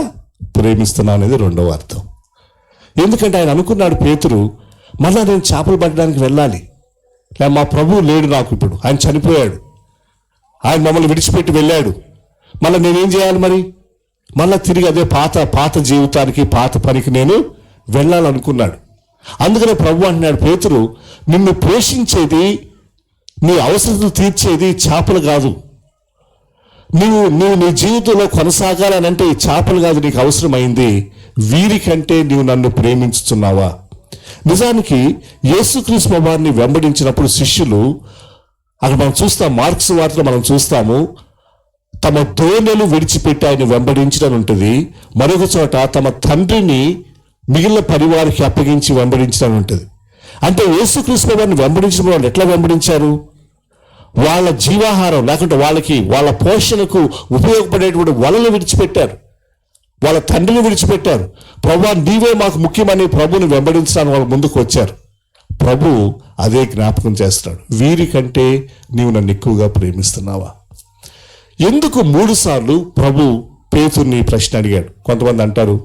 ప్రేమిస్తున్నావు అనేది రెండవ అర్థం. ఎందుకంటే ఆయన అనుకున్నాడు పేతురు, మళ్ళా నేను చేపలు పట్టడానికి వెళ్ళాలి, మా ప్రభువు లేడు నాకు, ఇప్పుడు ఆయన చనిపోయాడు, ఆయన మమ్మల్ని విడిచిపెట్టి వెళ్ళాడు, మళ్ళీ నేనేం చేయాలి? మరి మళ్ళీ తిరిగి అదే పాత జీవితానికి, పాత పనికి నేను వెళ్ళాలనుకున్నాడు. అందుకనే ప్రభు అంటున్నాడు, పేతురు నిన్ను పోషించేది, నీ అవసరతలు తీర్చేది చేపలు కాదు. నువ్వు నీ జీవితంలో కొనసాగాలనంటే ఈ చేపలు కాదు నీకు అవసరమైంది, వీరికంటే నీవు నన్ను ప్రేమించుతున్నావా? నిజానికి యేసుక్రీస్తు ప్రభువుని వెంబడించినప్పుడు శిష్యులు, అక్కడ మనం చూస్తాం, మార్క్స్ వార్తలో మనం చూస్తాము, తమ దోణెలు విడిచిపెట్టి ఆయన వెంబడించడం ఉంటుంది. మరొక చోట తమ తండ్రిని మిగిలిన పరివారికి అప్పగించి వెంబడించడం ఉంటుంది. అంటే యేసుక్రీస్తు ప్రభువుని వెంబడించిన వాళ్ళు ఎట్లా వెంబడించారు? వాళ్ళ జీవాహారం లేకుంటే వాళ్ళ పోషణకు ఉపయోగపడేటువంటి వలలు విడిచిపెట్టారు, వాళ్ళ తండ్రిని విడిచిపెట్టారు. ప్రభువా నీవే మాకు ముఖ్యమని ప్రభువుని వెంబడించడానికి వాళ్ళు ముందుకు వచ్చారు. ప్రభు అదే జ్ఞాపకం చేస్తున్నాడు, వీరికంటే నీవు నన్ను ఎక్కువగా ప్రేమిస్తున్నావా? ఎందుకు 3 సార్లు ప్రభు పేతుర్ని ప్రశ్న అడిగాడు? కొంతమంది అంటారు,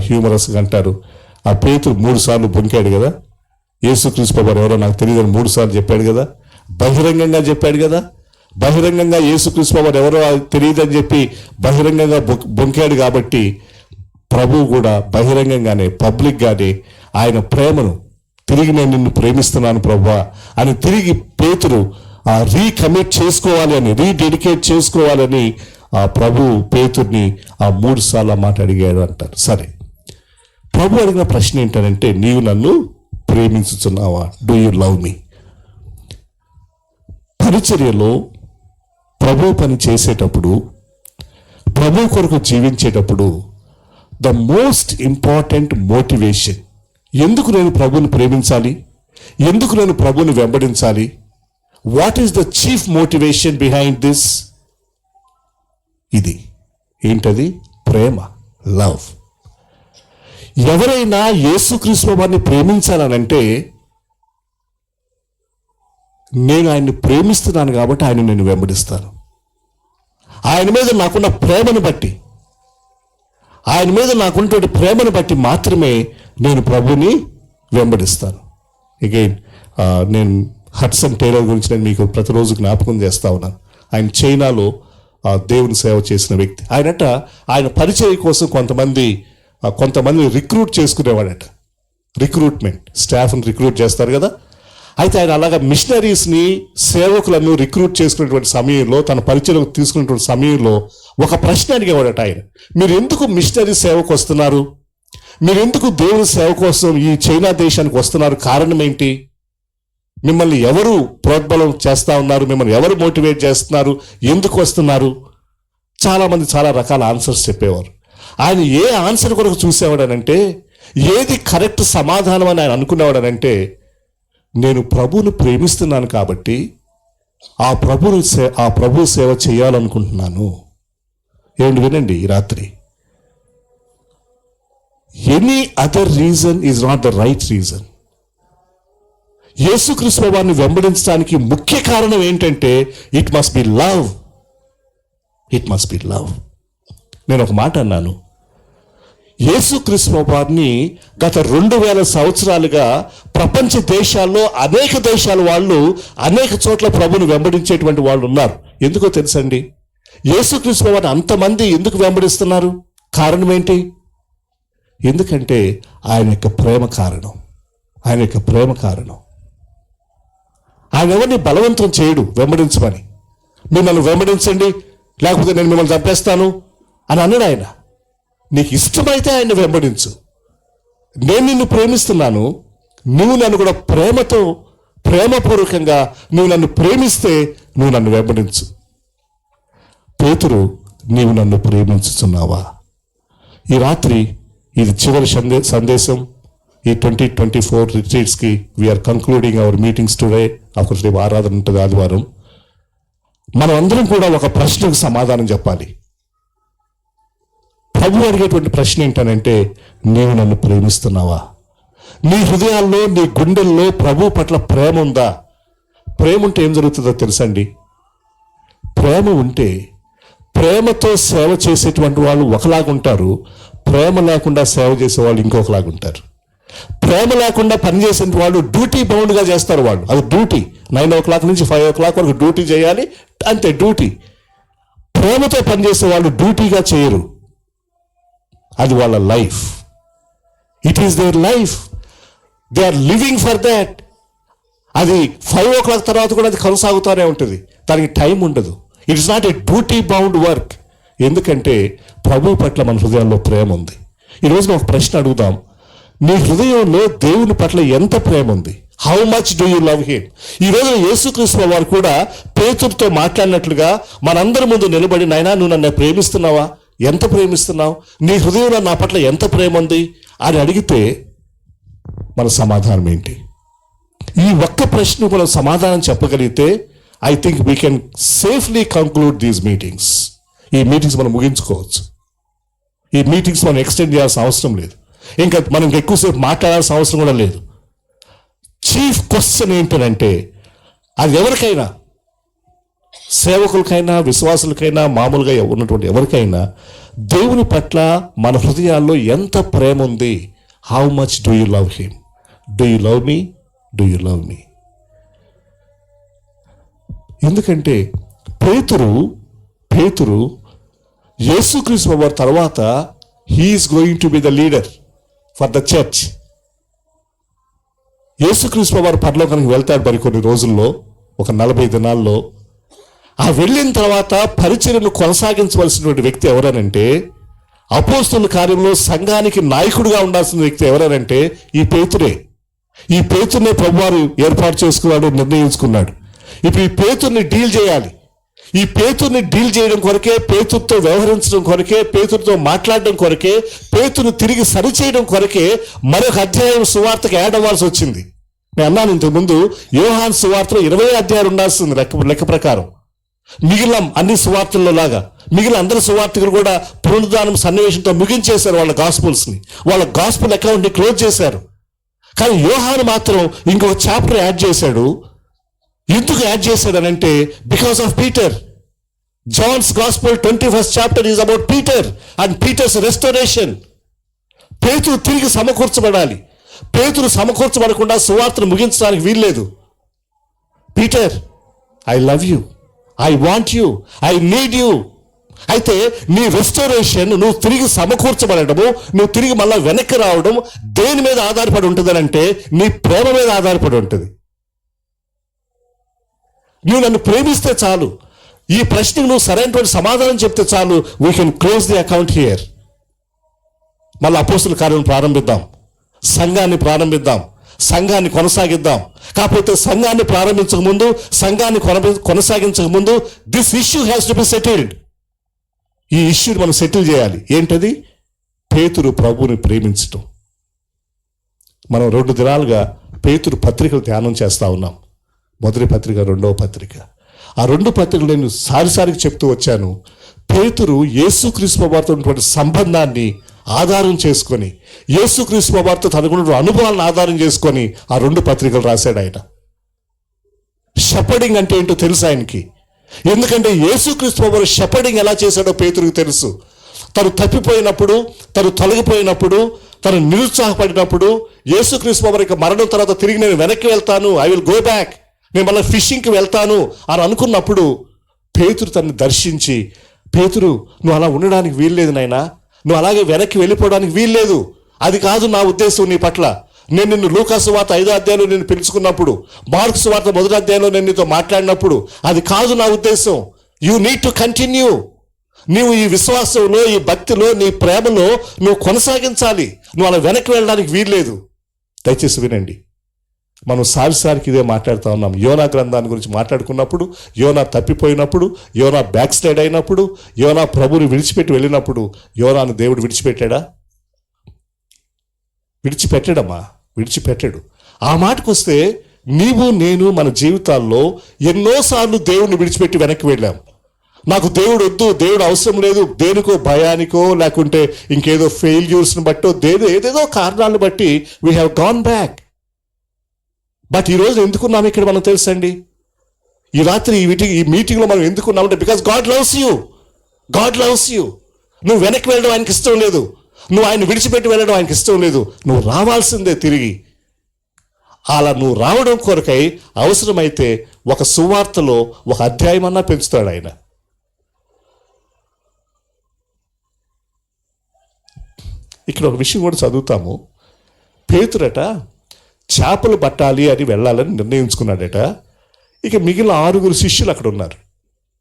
హ్యూమరస్గా అంటారు, ఆ పేతురు 3 సార్లు బొంకాడు కదా, యేసుక్రీస్తు ప్రభువారు ఎవరో నాకు తెలియదని 3 సార్లు చెప్పాడు కదా, బహిరంగంగా చెప్పాడు కదా. బహిరంగంగా యేసుక్రీస్తు ప్రభువారు ఎవరో తెలియదని చెప్పి బహిరంగంగా బొంకాడు కాబట్టి ప్రభువు కూడా బహిరంగంగానే పబ్లిక్గానే ఆయన ప్రేమను తిరిగి నేను నిన్ను ప్రేమిస్తున్నాను ప్రభువా అని తిరిగి పేతురు రీకమిట్ చేసుకోవాలి అని, రీడెడికేట్ చేసుకోవాలని ఆ ప్రభు పేతుర్ని 3 సార్లు మాట అడిగాడు అంటారు. సరే, ప్రభు అడిగిన ప్రశ్న ఏంటంటే, నీవు నన్ను ప్రేమించుతున్నావా? Do you love me? పరిచర్యలో ప్రభు పని చేసేటప్పుడు, ప్రభు కొరకు జీవించేటప్పుడు ద మోస్ట్ ఇంపార్టెంట్ మోటివేషన్, ఎందుకు నేను ప్రభుని ప్రేమించాలి, ఎందుకు నేను ప్రభుని వెంబడించాలి, what is the chief motivation behind this? ఇది ఏంటది? ప్రేమ, లవ్. ఎవరైనా యేసుక్రీస్తు వారిని ప్రేమించాలనంటే, నేను ఆయన్ని ప్రేమిస్తున్నాను కాబట్టి ఆయన నేను వెంబడిస్తాను. ఆయన మీద నాకున్న ప్రేమను బట్టి, ఆయన మీద నాకున్నటువంటి ప్రేమను బట్టి మాత్రమే నేను ప్రభుని వెంబడిస్తాను. అగైన్ నేను హడ్సన్ టేలర్ గురించి నేను మీకు ప్రతిరోజు జ్ఞాపకం చేస్తా ఉన్నాను. ఆయన చైనాలో దేవుని సేవ చేసిన వ్యక్తి. ఆయన పరిచయం కోసం కొంతమంది రిక్రూట్ చేసుకునేవాడట. రిక్రూట్మెంట్, స్టాఫ్ని రిక్రూట్ చేస్తారు కదా. అయితే ఆయన అలాగా మిషనరీస్ని, సేవకులను రిక్రూట్ చేసుకునేటువంటి సమయంలో, తన పరిచయం తీసుకునేటువంటి సమయంలో ఒక ప్రశ్న అడిగేవాడట ఆయన. మీరు ఎందుకు మిషనరీ సేవకు వస్తున్నారు? మీరు ఎందుకు దేవుని సేవ కోసం ఈ చైనా దేశానికి వస్తున్నారు? కారణం ఏంటి? మిమ్మల్ని ఎవరు ప్రోద్బలం చేస్తూ ఉన్నారు? మిమ్మల్ని ఎవరు మోటివేట్ చేస్తున్నారు? ఎందుకు వస్తున్నారు? చాలామంది చాలా రకాల ఆన్సర్స్ చెప్పేవారు. ఆయన ఏ ఆన్సర్ కొరకు చూసేవాడనంటే, ఏది కరెక్ట్ సమాధానం అని ఆయన అనుకునేవాడనంటే, నేను ప్రభువుని ప్రేమిస్తున్నాను కాబట్టి ఆ ప్రభు సేవ చేయాలనుకుంటున్నాను. ఏమిటి వినండి ఈ రాత్రి, any other reason is not the right reason. యేసుక్రీస్తు వారిని వెంబడించడానికి ముఖ్య కారణం ఏంటంటే, it must be love. It must be love. నేను ఒక మాట అన్నాను, యేసుక్రీస్తు వారిని గత 2000 సంవత్సరాలుగా ప్రపంచ దేశాల్లో అనేక దేశాల వాళ్ళు అనేక చోట్ల ప్రభుని వెంబడించేటువంటి వాళ్ళు ఉన్నారు. ఎందుకో తెలుసండి? యేసుక్రీస్తు వారిని అంతమంది ఎందుకు వెంబడిస్తున్నారు? కారణం ఏంటి? ఎందుకంటే ఆయన యొక్క ప్రేమ కారణం. ఆయన యొక్క ప్రేమ కారణం. ఆయన ఎవరిని బలవంతం చేయడు వెంబడించమని. మీరు నన్ను వెంబడించండి, లేకపోతే నేను మిమ్మల్ని చంపేస్తాను అని అన్నాడు ఆయన. నీకు ఇష్టమైతే ఆయన వెంబడించు. నేను నిన్ను ప్రేమిస్తున్నాను, నువ్వు నన్ను కూడా ప్రేమపూర్వకంగా నువ్వు నన్ను ప్రేమిస్తే నువ్వు నన్ను వెంబడించు. పేతురు, నీవు నన్ను ప్రేమించుతున్నావా? ఈ రాత్రి ఇది చివరి సందేశం. ఈ 2024 రిట్రీట్స్కి we are concluding our meetings today. Of course రేపు ఆరాధన ఉంటుంది, ఆదివారం. మనం అందరం కూడా ఒక ప్రశ్నకు సమాధానం చెప్పాలి. ప్రభు అడిగేటువంటి ప్రశ్న ఏంటనంటే, నీవు నన్ను ప్రేమిస్తున్నావా? నీ హృదయాల్లో, నీ గుండెల్లో ప్రభు పట్ల ప్రేమ ఉందా? ప్రేమ ఉంటే ఏం జరుగుతుందో తెలుసండి? ప్రేమ ఉంటే, ప్రేమతో సేవ చేసేటువంటి వాళ్ళు ఒకలాగుంటారు, ప్రేమ లేకుండా సేవ చేసే వాళ్ళు ఇంకొకలాగుంటారు. ప్రేమ లేకుండా పనిచేసే వాళ్ళు డ్యూటీ బౌండ్గా చేస్తారు. వాళ్ళు అది డ్యూటీ, 9 o'clock నుంచి 5 o'clock వరకు డ్యూటీ చేయాలి, అంతే డ్యూటీ. ప్రేమతో పనిచేసే వాళ్ళు డ్యూటీగా చేయరు. అది వాళ్ళ life. It is their life. They are living for that. అది 5 o'clock తర్వాత కూడా అది కొనసాగుతూనే ఉంటుంది. దానికి టైం ఉండదు. It is not a duty bound work. ఎందుకంటే ప్రభు పట్ల మన హృదయంలో ప్రేమ ఉంది. ఈరోజు ఒక ప్రశ్న అడుగుదాం, నీ హృదయంలో దేవుని పట్ల ఎంత ప్రేమ ఉంది? How much do you love him? ఈరోజు యేసుక్రీస్తు వారు కూడా పేతురుతో మాట్లాడినట్లుగా మనందరి ముందు నిలబడి, నాయనా నువ్వు నన్ను ప్రేమిస్తున్నావా? ఎంత ప్రేమిస్తున్నావు? నీ హృదయంలో నా పట్ల ఎంత ప్రేమ ఉంది అని అడిగితే మన సమాధానం ఏంటి? ఈ ఒక్క ప్రశ్న మనం సమాధానం చెప్పగలిగితే I think we can safely conclude these meetings. ఈ మీటింగ్స్ మనం ముగించుకోవచ్చు. ఈ మీటింగ్స్ మనం ఎక్స్టెండ్ చేయాల్సిన అవసరం లేదు. ఇంకా మనం ఎక్కువసేపు మాట్లాడాల్సిన అవసరం కూడా లేదు. చీఫ్ క్వశ్చన్ ఏంటంటే, అది ఎవరికైనా, సేవకులకైనా, విశ్వాసులకైనా, మామూలుగా ఉన్నటువంటి ఎవరికైనా దేవుని పట్ల మన హృదయాల్లో ఎంత ప్రేమ ఉంది? How much do you love him? Do you love me? Do you love me? ఎందుకంటే పేతురు యేసుక్రీస్తు వారి తర్వాత he's going to be the leader for the church. యేసుక్రీస్తు వారు పరలోకానికి వెళ్తాడు మరికొన్ని రోజుల్లో, ఒక 40 దినాల్లో. ఆ వెళ్ళిన తర్వాత పరిచర్యను కొనసాగించవలసినటువంటి వ్యక్తి ఎవరనంటే, అపోస్తలుల కార్యంలో సంఘానికి నాయకుడిగా ఉండాల్సిన వ్యక్తి ఎవరనంటే ఈ పేతురే. ఈ పేతుర్నే ప్రభువారు ఏర్పాటు చేసుకున్నాడు, నిర్ణయించుకున్నాడు. ఇప్పుడు ఈ పేతుర్ని డీల్ చేయాలి. ఈ పేతుర్ని డీల్ చేయడం కొరకే, పేతురుతో వ్యవహరించడం కొరకే, పేతురుతో మాట్లాడడం కొరకే, పేతురుని తిరిగి సరిచేయడం కొరకే మరొక అధ్యాయం సువార్తకు యాడ్ అవ్వాల్సి వచ్చింది. నేను అన్నాను ఇంతకుముందు, యోహాను సువార్తలో 20 అధ్యాయాలు ఉండాల్సింది లెక్క ప్రకారం. మిగిలిన అన్ని సువార్తల్లో లాగా మిగిలిన అందరి సువార్తకులు కూడా పునరుద్ధానం సన్నివేశంతో ముగించేశారు వాళ్ళ గాస్పుల్స్ని, వాళ్ళ గాస్పుల్ అకౌంట్ని క్లోజ్ చేశారు. కానీ యోహాను మాత్రం ఇంకొక చాప్టర్ యాడ్ చేశాడు. ఎందుకు యాడ్ చేశాడనంటే because of Peter. John's gospel 21st chapter is about Peter and Peter's restoration. Pethuru తిరిగి సమకూర్చబడాలి. పేతురు సమకూర్చబడకుండా సువార్తను ముగించడానికి వీల్లేదు. Peter, I love you, I want you, I need you. అయితే నీ రెస్టోరేషన్, నువ్వు తిరిగి సమకూర్చబడము, నువ్వు తిరిగి మళ్ళీ వెనక్కి రావడం దేని మీద ఆధారపడి ఉంటుంది అంటే నీ ప్రేమ మీద ఆధారపడి ఉంటుంది. నువ్వు నన్ను ప్రేమిస్తే చాలు, ఈ ప్రశ్నకు నువ్వు సరైనటువంటి సమాధానం చెప్తే చాలు, we can close the account here. మళ్ళీ అపోస్తుల కార్యం ప్రారంభిద్దాం, సంఘాన్ని ప్రారంభిద్దాం, సంఘాన్ని కొనసాగిద్దాం. కాకపోతే సంఘాన్ని ప్రారంభించక ముందు, సంఘాన్ని కొనసాగించక ముందు this issue has to be settled. ఈ ఇష్యూని మనం సెటిల్ చేయాలి. ఏంటది? పేతురు ప్రభువుని ప్రేమించటం. మనం 2 దినాలుగా పేతురు పత్రికలు ధ్యానం చేస్తూ ఉన్నాం. మొదటి పత్రిక, 2వ పత్రిక. ఆ 2 పత్రికలు నేను సారిసారికి చెప్తూ వచ్చాను. పేతురు యేసుక్రీస్తు వారితో ఉన్నటువంటి సంబంధాన్ని ఆధారం చేసుకొని, యేసుక్రీస్తు వారితో తనకున్న అనుభవాలను ఆధారం చేసుకొని ఆ 2 పత్రికలు రాశాడు ఆయన. షెపర్డింగ్ అంటే ఏంటో తెలుసు ఆయనకి. ఎందుకంటే యేసుక్రీస్తు వారు షెపర్డింగ్ ఎలా చేశాడో పేతురుకు తెలుసు. తను తప్పిపోయినప్పుడు, తను తొలగిపోయినప్పుడు, తను నిరుత్సాహపడినప్పుడు, యేసుక్రీస్తు వారి యొక్క మరణం తర్వాత తిరిగి నేను వెనక్కి వెళ్తాను, ఐ విల్ గో బ్యాక్, నేను మళ్ళీ ఫిషింగ్కి వెళ్తాను అని అనుకున్నప్పుడు పేతురు తనని దర్శించి, పేతురు నువ్వు అలా ఉండడానికి వీల్లేదు నాయనా, నువ్వు అలాగే వెనక్కి వెళ్ళిపోవడానికి వీల్లేదు, అది కాదు నా ఉద్దేశం నీ పట్ల. నేను నిన్ను లూకాసు వార్త 5వ అధ్యాయంలో నేను పిలుచుకున్నప్పుడు, మార్క్స్ వార్త 1వ అధ్యాయంలో నేను నీతో మాట్లాడినప్పుడు అది కాదు నా ఉద్దేశం. You need to continue. నీవు ఈ విశ్వాసంలో, ఈ భక్తిలో, నీ ప్రేమలో నువ్వు కొనసాగించాలి. నువ్వు అలా వెనక్కి వెళ్ళడానికి వీల్లేదు. దయచేసి వినండి, మనం సారిసారికి ఇదే మాట్లాడుతూ ఉన్నాం. యోనా గ్రంథాన్ని గురించి మాట్లాడుకున్నప్పుడు, యోనా తప్పిపోయినప్పుడు, యోనా బ్యాక్ స్లైడ్ అయినప్పుడు, యోనా ప్రభుని విడిచిపెట్టి వెళ్ళినప్పుడు యోనాను దేవుడు విడిచిపెట్టాడా? విడిచిపెట్టాడమ్మా, విడిచిపెట్టాడు. ఆ మాటకు వస్తే నీవు నేను మన జీవితాల్లో ఎన్నోసార్లు దేవుడిని విడిచిపెట్టి వెనక్కి వెళ్ళాం. నాకు దేవుడు వద్దు, దేవుడు అవసరం లేదు, దేనికో భయానికో లేకుంటే ఇంకేదో ఫెయిల్యూర్స్ని బట్టో ఏదేదో కారణాలను బట్టి we have gone back. But ఈరోజు ఎందుకున్నాం ఇక్కడ మనం తెలుసండి. ఈ రాత్రి ఈ మీటింగ్లో మనం ఎందుకున్నామంటే because God loves you. God loves you. నువ్వు వెనక్కి వెళ్ళడం ఆయనకి ఇష్టం లేదు, నువ్వు ఆయన విడిచిపెట్టి వెళ్ళడం ఆయనకి ఇష్టం లేదు. నువ్వు రావాల్సిందే తిరిగి. అలా నువ్వు రావడం కొరకై అవసరమైతే ఒక సువార్తలో ఒక అధ్యాయం అన్నా పెంచుతాడు ఆయన. ఇక్కడ ఒక విషయం కూడా చదువుతాము. పేతురట చేపలు పట్టాలి అని వెళ్ళాలని నిర్ణయించుకున్నాడట. ఇక మిగిలిన 6 శిష్యులు అక్కడ ఉన్నారు,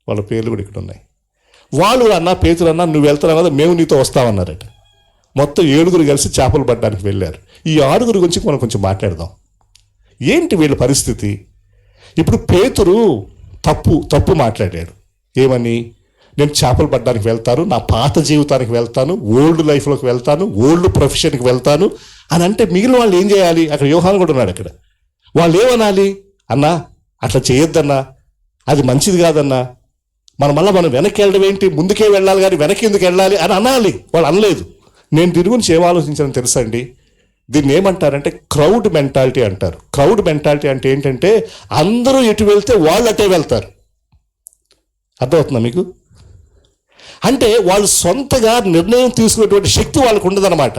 వాళ్ళ పేర్లు కూడా ఇక్కడ ఉన్నాయి. వాళ్ళు అన్న పేతురు అన్న నువ్వు వెళ్తున్నావు కదా, మేము నీతో వస్తామన్నారట. మొత్తం 7 కలిసి చేపలు పట్టడానికి వెళ్ళారు. ఈ 6 గురించి మనం కొంచెం మాట్లాడదాం. ఏంటి వీళ్ళ పరిస్థితి? ఇప్పుడు పేతురు తప్పు మాట్లాడాడు. ఏమని? నేను చేపలు పట్టడానికి వెళ్తాను, నా పాత జీవితానికి వెళ్తాను, ఓల్డ్ లైఫ్లోకి వెళ్తాను, ఓల్డ్ ప్రొఫెషన్కి వెళ్తాను అని అంటే మిగిలిన వాళ్ళు ఏం చేయాలి? అక్కడ యోహాను కూడా ఉన్నాడు అక్కడ. వాళ్ళు ఏమనాలి? అన్నా అట్లా చేయొద్దన్నా, అది మంచిది కాదన్నా, మనం వెనక్కి వెళ్ళడం ఏంటి, ముందుకే వెళ్ళాలి కానీ వెనక్కి ఎందుకు వెళ్ళాలి అని అనాలి. వాళ్ళు అనలేదు. నేను దీని గురించి ఏం ఆలోచించాను తెలుసండి? దీన్ని ఏమంటారంటే క్రౌడ్ మెంటాలిటీ అంటారు. క్రౌడ్ మెంటాలిటీ అంటే ఏంటంటే అందరూ ఎటు వెళ్తే వాళ్ళు అటే వెళ్తారు. అర్థమవుతుందా మీకు? అంటే వాళ్ళు సొంతగా నిర్ణయం తీసుకునేటువంటి శక్తి వాళ్ళకు ఉండదన్నమాట.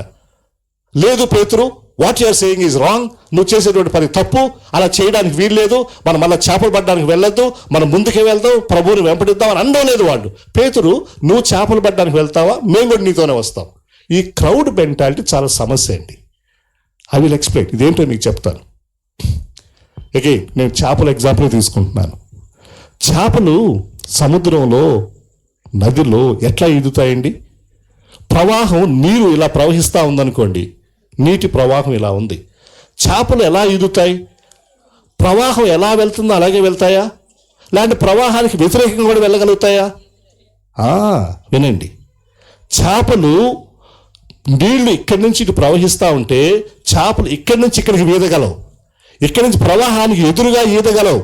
లేదు పేతురు what you are saying is wrong, నువ్వు చేసేటువంటి పని తప్పు, అలా చేయడానికి వీల్లేదు, మనం మళ్ళీ చేపలు పట్టడానికి వెళ్ళొద్దు, మనం ముందుకే వెళ్దాం, ప్రభువుని వెంపడిద్దాం అని అనడం లేదు వాళ్ళు. పేతురు, నువ్వు చేపలు పట్టడానికి వెళ్తావా, మేము కూడా నీతోనే వస్తాం. ఈ క్రౌడ్ మెంటాలిటీ చాలా సమస్య అండి. ఐ విల్ ఎక్స్ప్లెయిన్, ఇదేంటో మీకు చెప్తాను. అగైన్ నేను చేపల ఎగ్జాంపుల్ తీసుకుంటున్నాను. చేపలు సముద్రంలో, నదిలో ఎట్లా ఈదుతాయండి? ప్రవాహం, నీరు ఇలా ప్రవహిస్తూ ఉందనుకోండి, నీటి ప్రవాహం ఇలా ఉంది, చేపలు ఎలా ఈదుతాయి? ప్రవాహం ఎలా వెళ్తుందో అలాగే వెళ్తాయా, లేదంటే ప్రవాహానికి వ్యతిరేకంగా కూడా వెళ్ళగలుగుతాయా? వినండి, చేపలు నీళ్లు ఇక్కడి నుంచి ఇటు ప్రవహిస్తూ ఉంటే చేపలు ఇక్కడి నుంచి ఇక్కడికి ఈదగలవు, ఇక్కడి నుంచి ప్రవాహానికి ఎదురుగా ఈదగలవు.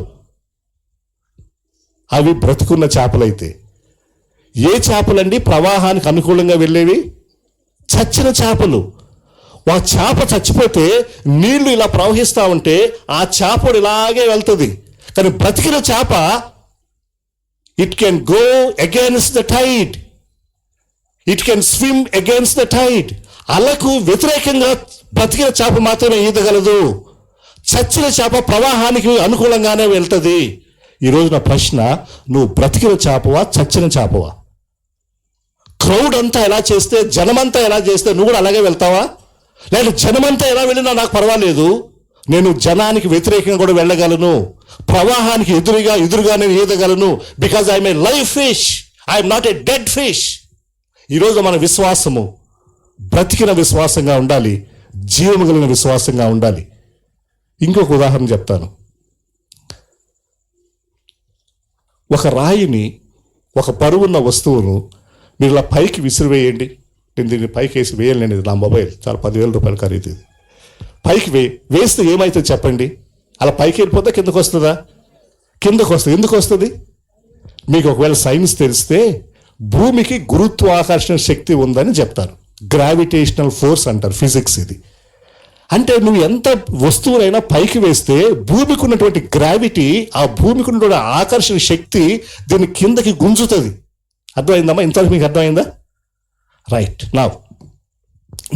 అవి బ్రతుకున్న చేపలైతే. ఏ చేపలండి ప్రవాహానికి అనుకూలంగా వెళ్ళేవి? చచ్చిన చేపలు. ఆ చేప చచ్చిపోతే నీళ్లు ఇలా ప్రవహిస్తూ ఉంటే ఆ చేపడు ఇలాగే వెళ్తుంది. కానీ బ్రతికిన చేప, it can go against the tide, it can swim against the tide. అలకు వ్యతిరేకంగా బ్రతికిన చేప మాత్రమే ఈదగలదు. చచ్చిన చేప ప్రవాహానికి అనుకూలంగానే వెళ్తుంది. ఈరోజు నా ప్రశ్న, నువ్వు బ్రతికిన చేపవా, చచ్చిన చేపవా? క్రౌడ్ అంతా ఎలా చేస్తే, జనమంతా ఎలా చేస్తే నువ్వు కూడా అలాగే వెళ్తావా? లేదా జనమంతా ఎలా వెళ్ళినా నాకు పర్వాలేదు, నేను జనానికి వ్యతిరేకంగా కూడా వెళ్ళగలను, ప్రవాహానికి ఎదురుగా నేను ఈదగలను, because I'm a live fish, I'm not a dead fish. ఈరోజు మన విశ్వాసము బ్రతికిన విశ్వాసంగా ఉండాలి, జీవము కలిగిన విశ్వాసంగా ఉండాలి. ఇంకొక ఉదాహరణ చెప్తాను. ఒక రాయిని, ఒక బరువున్న వస్తువును మీరు ఇలా పైకి విసిరివేయండి. నేను దీన్ని పైకి వేసి వేయలేండి, నా మొబైల్ చాలా 10,000 రూపాయలు ఖరీదు. పైకి వేస్తే ఏమవుతుంది చెప్పండి? అలా పైకి వెళ్ళిపోతే కిందకు వస్తుందా? కిందకు వస్తుంది. ఎందుకు వస్తుంది? మీకు ఒకవేళ సైన్స్ తెలిస్తే భూమికి గురుత్వాకర్షణ శక్తి ఉందని చెప్తారు. గ్రావిటేషనల్ ఫోర్స్ అంటారు, ఫిజిక్స్ ఇది. అంటే నువ్వు ఎంత వస్తువులైనా పైకి వేస్తే భూమికి ఉన్నటువంటి గ్రావిటీ, ఆ భూమికి ఉన్నటువంటి ఆకర్షణ శక్తి దీన్ని కిందకి గుంజుతుంది. అర్థమైందమ్మా? ఇంతవరకు మీకు అర్థమైందా? రైట్. నా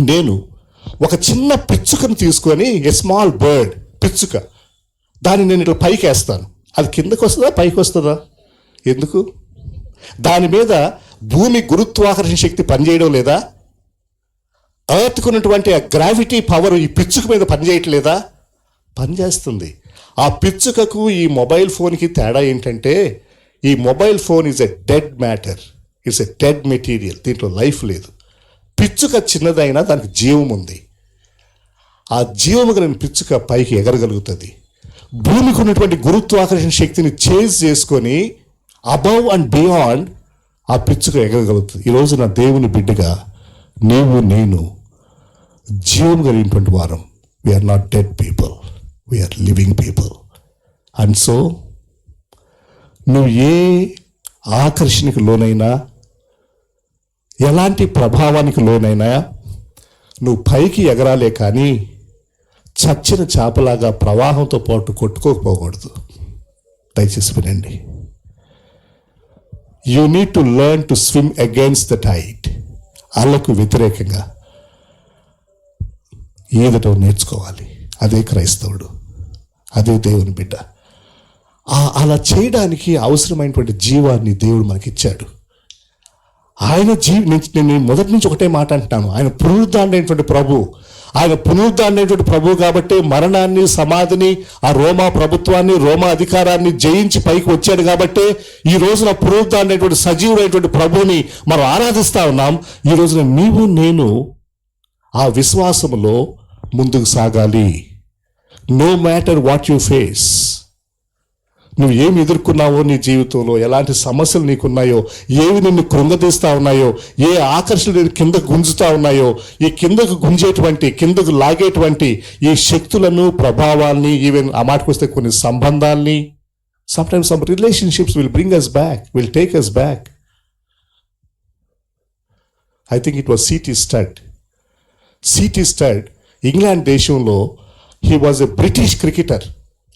నేను ఒక చిన్న పిచ్చుకను తీసుకొని, ఏ స్మాల్ బర్డ్, పిచ్చుక, దాన్ని నేను ఇట్లా పైకి వేస్తాను. అది కిందకు వస్తుందా, పైకి వస్తుందా? ఎందుకు? దాని మీద భూమి గురుత్వాకర్షణ శక్తి పనిచేయడం లేదా? ఎర్త్కు ఉన్నటువంటి ఆ గ్రావిటీ పవర్ ఈ పిచ్చుక మీద పనిచేయట్లేదా? పనిచేస్తుంది. ఆ పిచ్చుకకు ఈ మొబైల్ ఫోన్కి తేడా ఏంటంటే, ఈ mobile phone is a dead matter, it's a dead material, దీంట్లో లైఫ్ లేదు. పిచ్చుక చిన్నదైనా దానికి జీవం ఉంది. ఆ జీవము కలిగిన పిచ్చుక పైకి ఎగరగలుగుతుంది. భూమికి ఉన్నటువంటి గురుత్వాకర్షణ శక్తిని చేంజ్ చేసుకొని అబవ్ అండ్ బియాండ్ ఆ పిచ్చుక ఎగరగలుగుతుంది. ఈరోజు నా దేవుని బిడ్డగా నీవు, నేను జీవం కలిగినటువంటి వారం. We are not dead people, we are living people. And so నువ్వు ఏ ఆకర్షణకు లోనైనా, ఎలాంటి ప్రభావానికి లోనైనా నువ్వు పైకి ఎగరాలే కానీ చచ్చిన చేపలాగా ప్రవాహంతో పాటు కొట్టుకోకపోకూడదు. దయచేసి వినండి. You need to learn to swim against the tide. అలకు వ్యతిరేకంగా ఈదటం నేర్చుకోవాలి. అదే క్రైస్తవుడు, అదే దేవుని బిడ్డ. అలా చేయడానికి అవసరమైనటువంటి జీవాన్ని దేవుడు మనకిచ్చాడు. ఆయన నేను మొదటి నుంచి ఒకటే మాట అంటున్నాను, ఆయన పునరుద్ధానమైనటువంటి ప్రభు. ఆయన పునరుద్ధానమైనటువంటి ప్రభు కాబట్టి మరణాన్ని, సమాధిని, ఆ రోమా ప్రభుత్వాన్ని, రోమా అధికారాన్ని జయించి పైకి వచ్చాడు కాబట్టి ఈ రోజున పునరుద్ధానమైనటువంటి సజీవుడైనటువంటి ప్రభువుని మనం ఆరాధిస్తూ ఉన్నాం. ఈ రోజున నీవు, నేను ఆ విశ్వాసములో ముందుకు సాగాలి. No matter what you face. నువ్వు ఏమి ఎదుర్కొన్నావో నీ జీవితంలో, ఎలాంటి సమస్యలు నీకున్నాయో, ఏవి నిన్ను కృంగదీస్తూ ఉన్నాయో, ఏ ఆకర్షణ నేను కిందకు గుంజుతూ ఉన్నాయో, ఈ కిందకు గుంజేటువంటి, కిందకు లాగేటువంటి ఈ శక్తులను, ప్రభావాల్ని, ఈవెన్ ఆ మాటకు వస్తే కొన్ని సంబంధాల్ని, sometimes some relationships will bring us back, will take us back. I think it was C.T. Studd. C.T. Studd England దేశంలో, he was a British cricketer.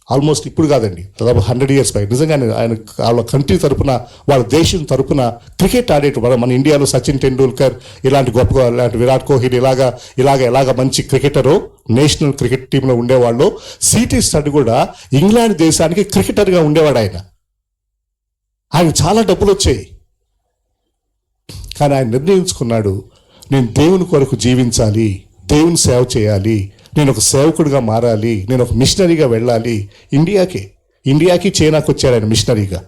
Almost ఇప్పుడు కాదండి, దాదాపు 100 years పై. నిజంగానే ఆయన వాళ్ళ కంట్రీ తరపున, వాళ్ళ దేశం తరపున క్రికెట్ ఆడేటప్పుడు మన ఇండియాలో సచిన్ టెండూల్కర్ ఇలాంటి గొప్ప, ఇలాంటి విరాట్ కోహ్లీ ఎలాగ మంచి క్రికెటరు నేషనల్ క్రికెట్ టీంలో ఉండేవాళ్ళు. సిటీ స్టడ్ కూడా ఇంగ్లాండ్ దేశానికి క్రికెటర్గా ఉండేవాడు ఆయన. చాలా డబ్బులు వచ్చాయి. కానీ ఆయన నిర్ణయించుకున్నాడు, నేను దేవుని కొరకు జీవించాలి, దేవుని సేవ చేయాలి, నేను ఒక సేవకుడిగా మారాలి, నేను ఒక మిషనరీగా వెళ్ళాలి. ఇండియాకి చైనాకి వచ్చాడు ఆయన మిషనరీగా.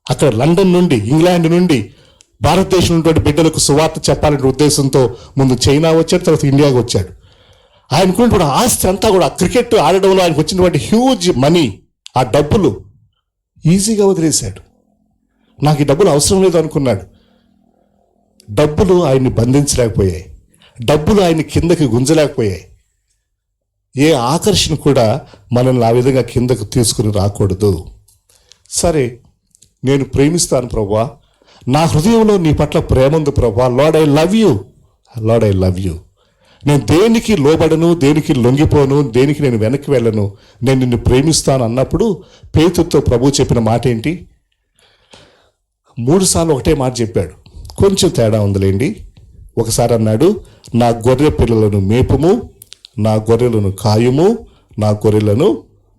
అక్కడ లండన్ నుండి, ఇంగ్లాండ్ నుండి భారతదేశం ఉన్నటువంటి బిడ్డలకు సువార్త చెప్పాలనే ఉద్దేశంతో ముందు చైనా వచ్చాడు, తర్వాత ఇండియాకి వచ్చాడు. ఆయనకున్నటువంటి ఆస్తి అంతా కూడా క్రికెట్ ఆడడంలో ఆయనకు వచ్చినటువంటి హ్యూజ్ మనీ, ఆ డబ్బులు ఈజీగా వదిలేశాడు. నాకు ఈ డబ్బులు అవసరం లేదు అనుకున్నాడు. డబ్బులు ఆయన్ని బంధించలేకపోయాయి, డబ్బులు ఆయన్ని కిందకి గుంజలేకపోయాయి. ఏ ఆకర్షణ కూడా మనల్ని ఆ విధంగా కిందకు తీసుకుని రాకూడదు. సరే, నేను ప్రేమిస్తాను ప్రభువా, నా హృదయంలో నీ పట్ల ప్రేమ ఉంది ప్రభువా, lord I love you, lord I love you. నేను దేనికి లోబడను, దేనికి లొంగిపోను, దేనికి నేను వెనక్కి వెళ్ళను, నేను నిన్ను ప్రేమిస్తాను అన్నప్పుడు పేతురుతో ప్రభు చెప్పిన మాట ఏంటి? 3 సార్లు ఒకటే మాట చెప్పాడు. కొంచెం తేడా ఉందిలేండి. ఒకసారి అన్నాడు, నా గొర్రె పిల్లలను మేపుము, నా గొర్రెలను కాయుము, నా గొర్రెలను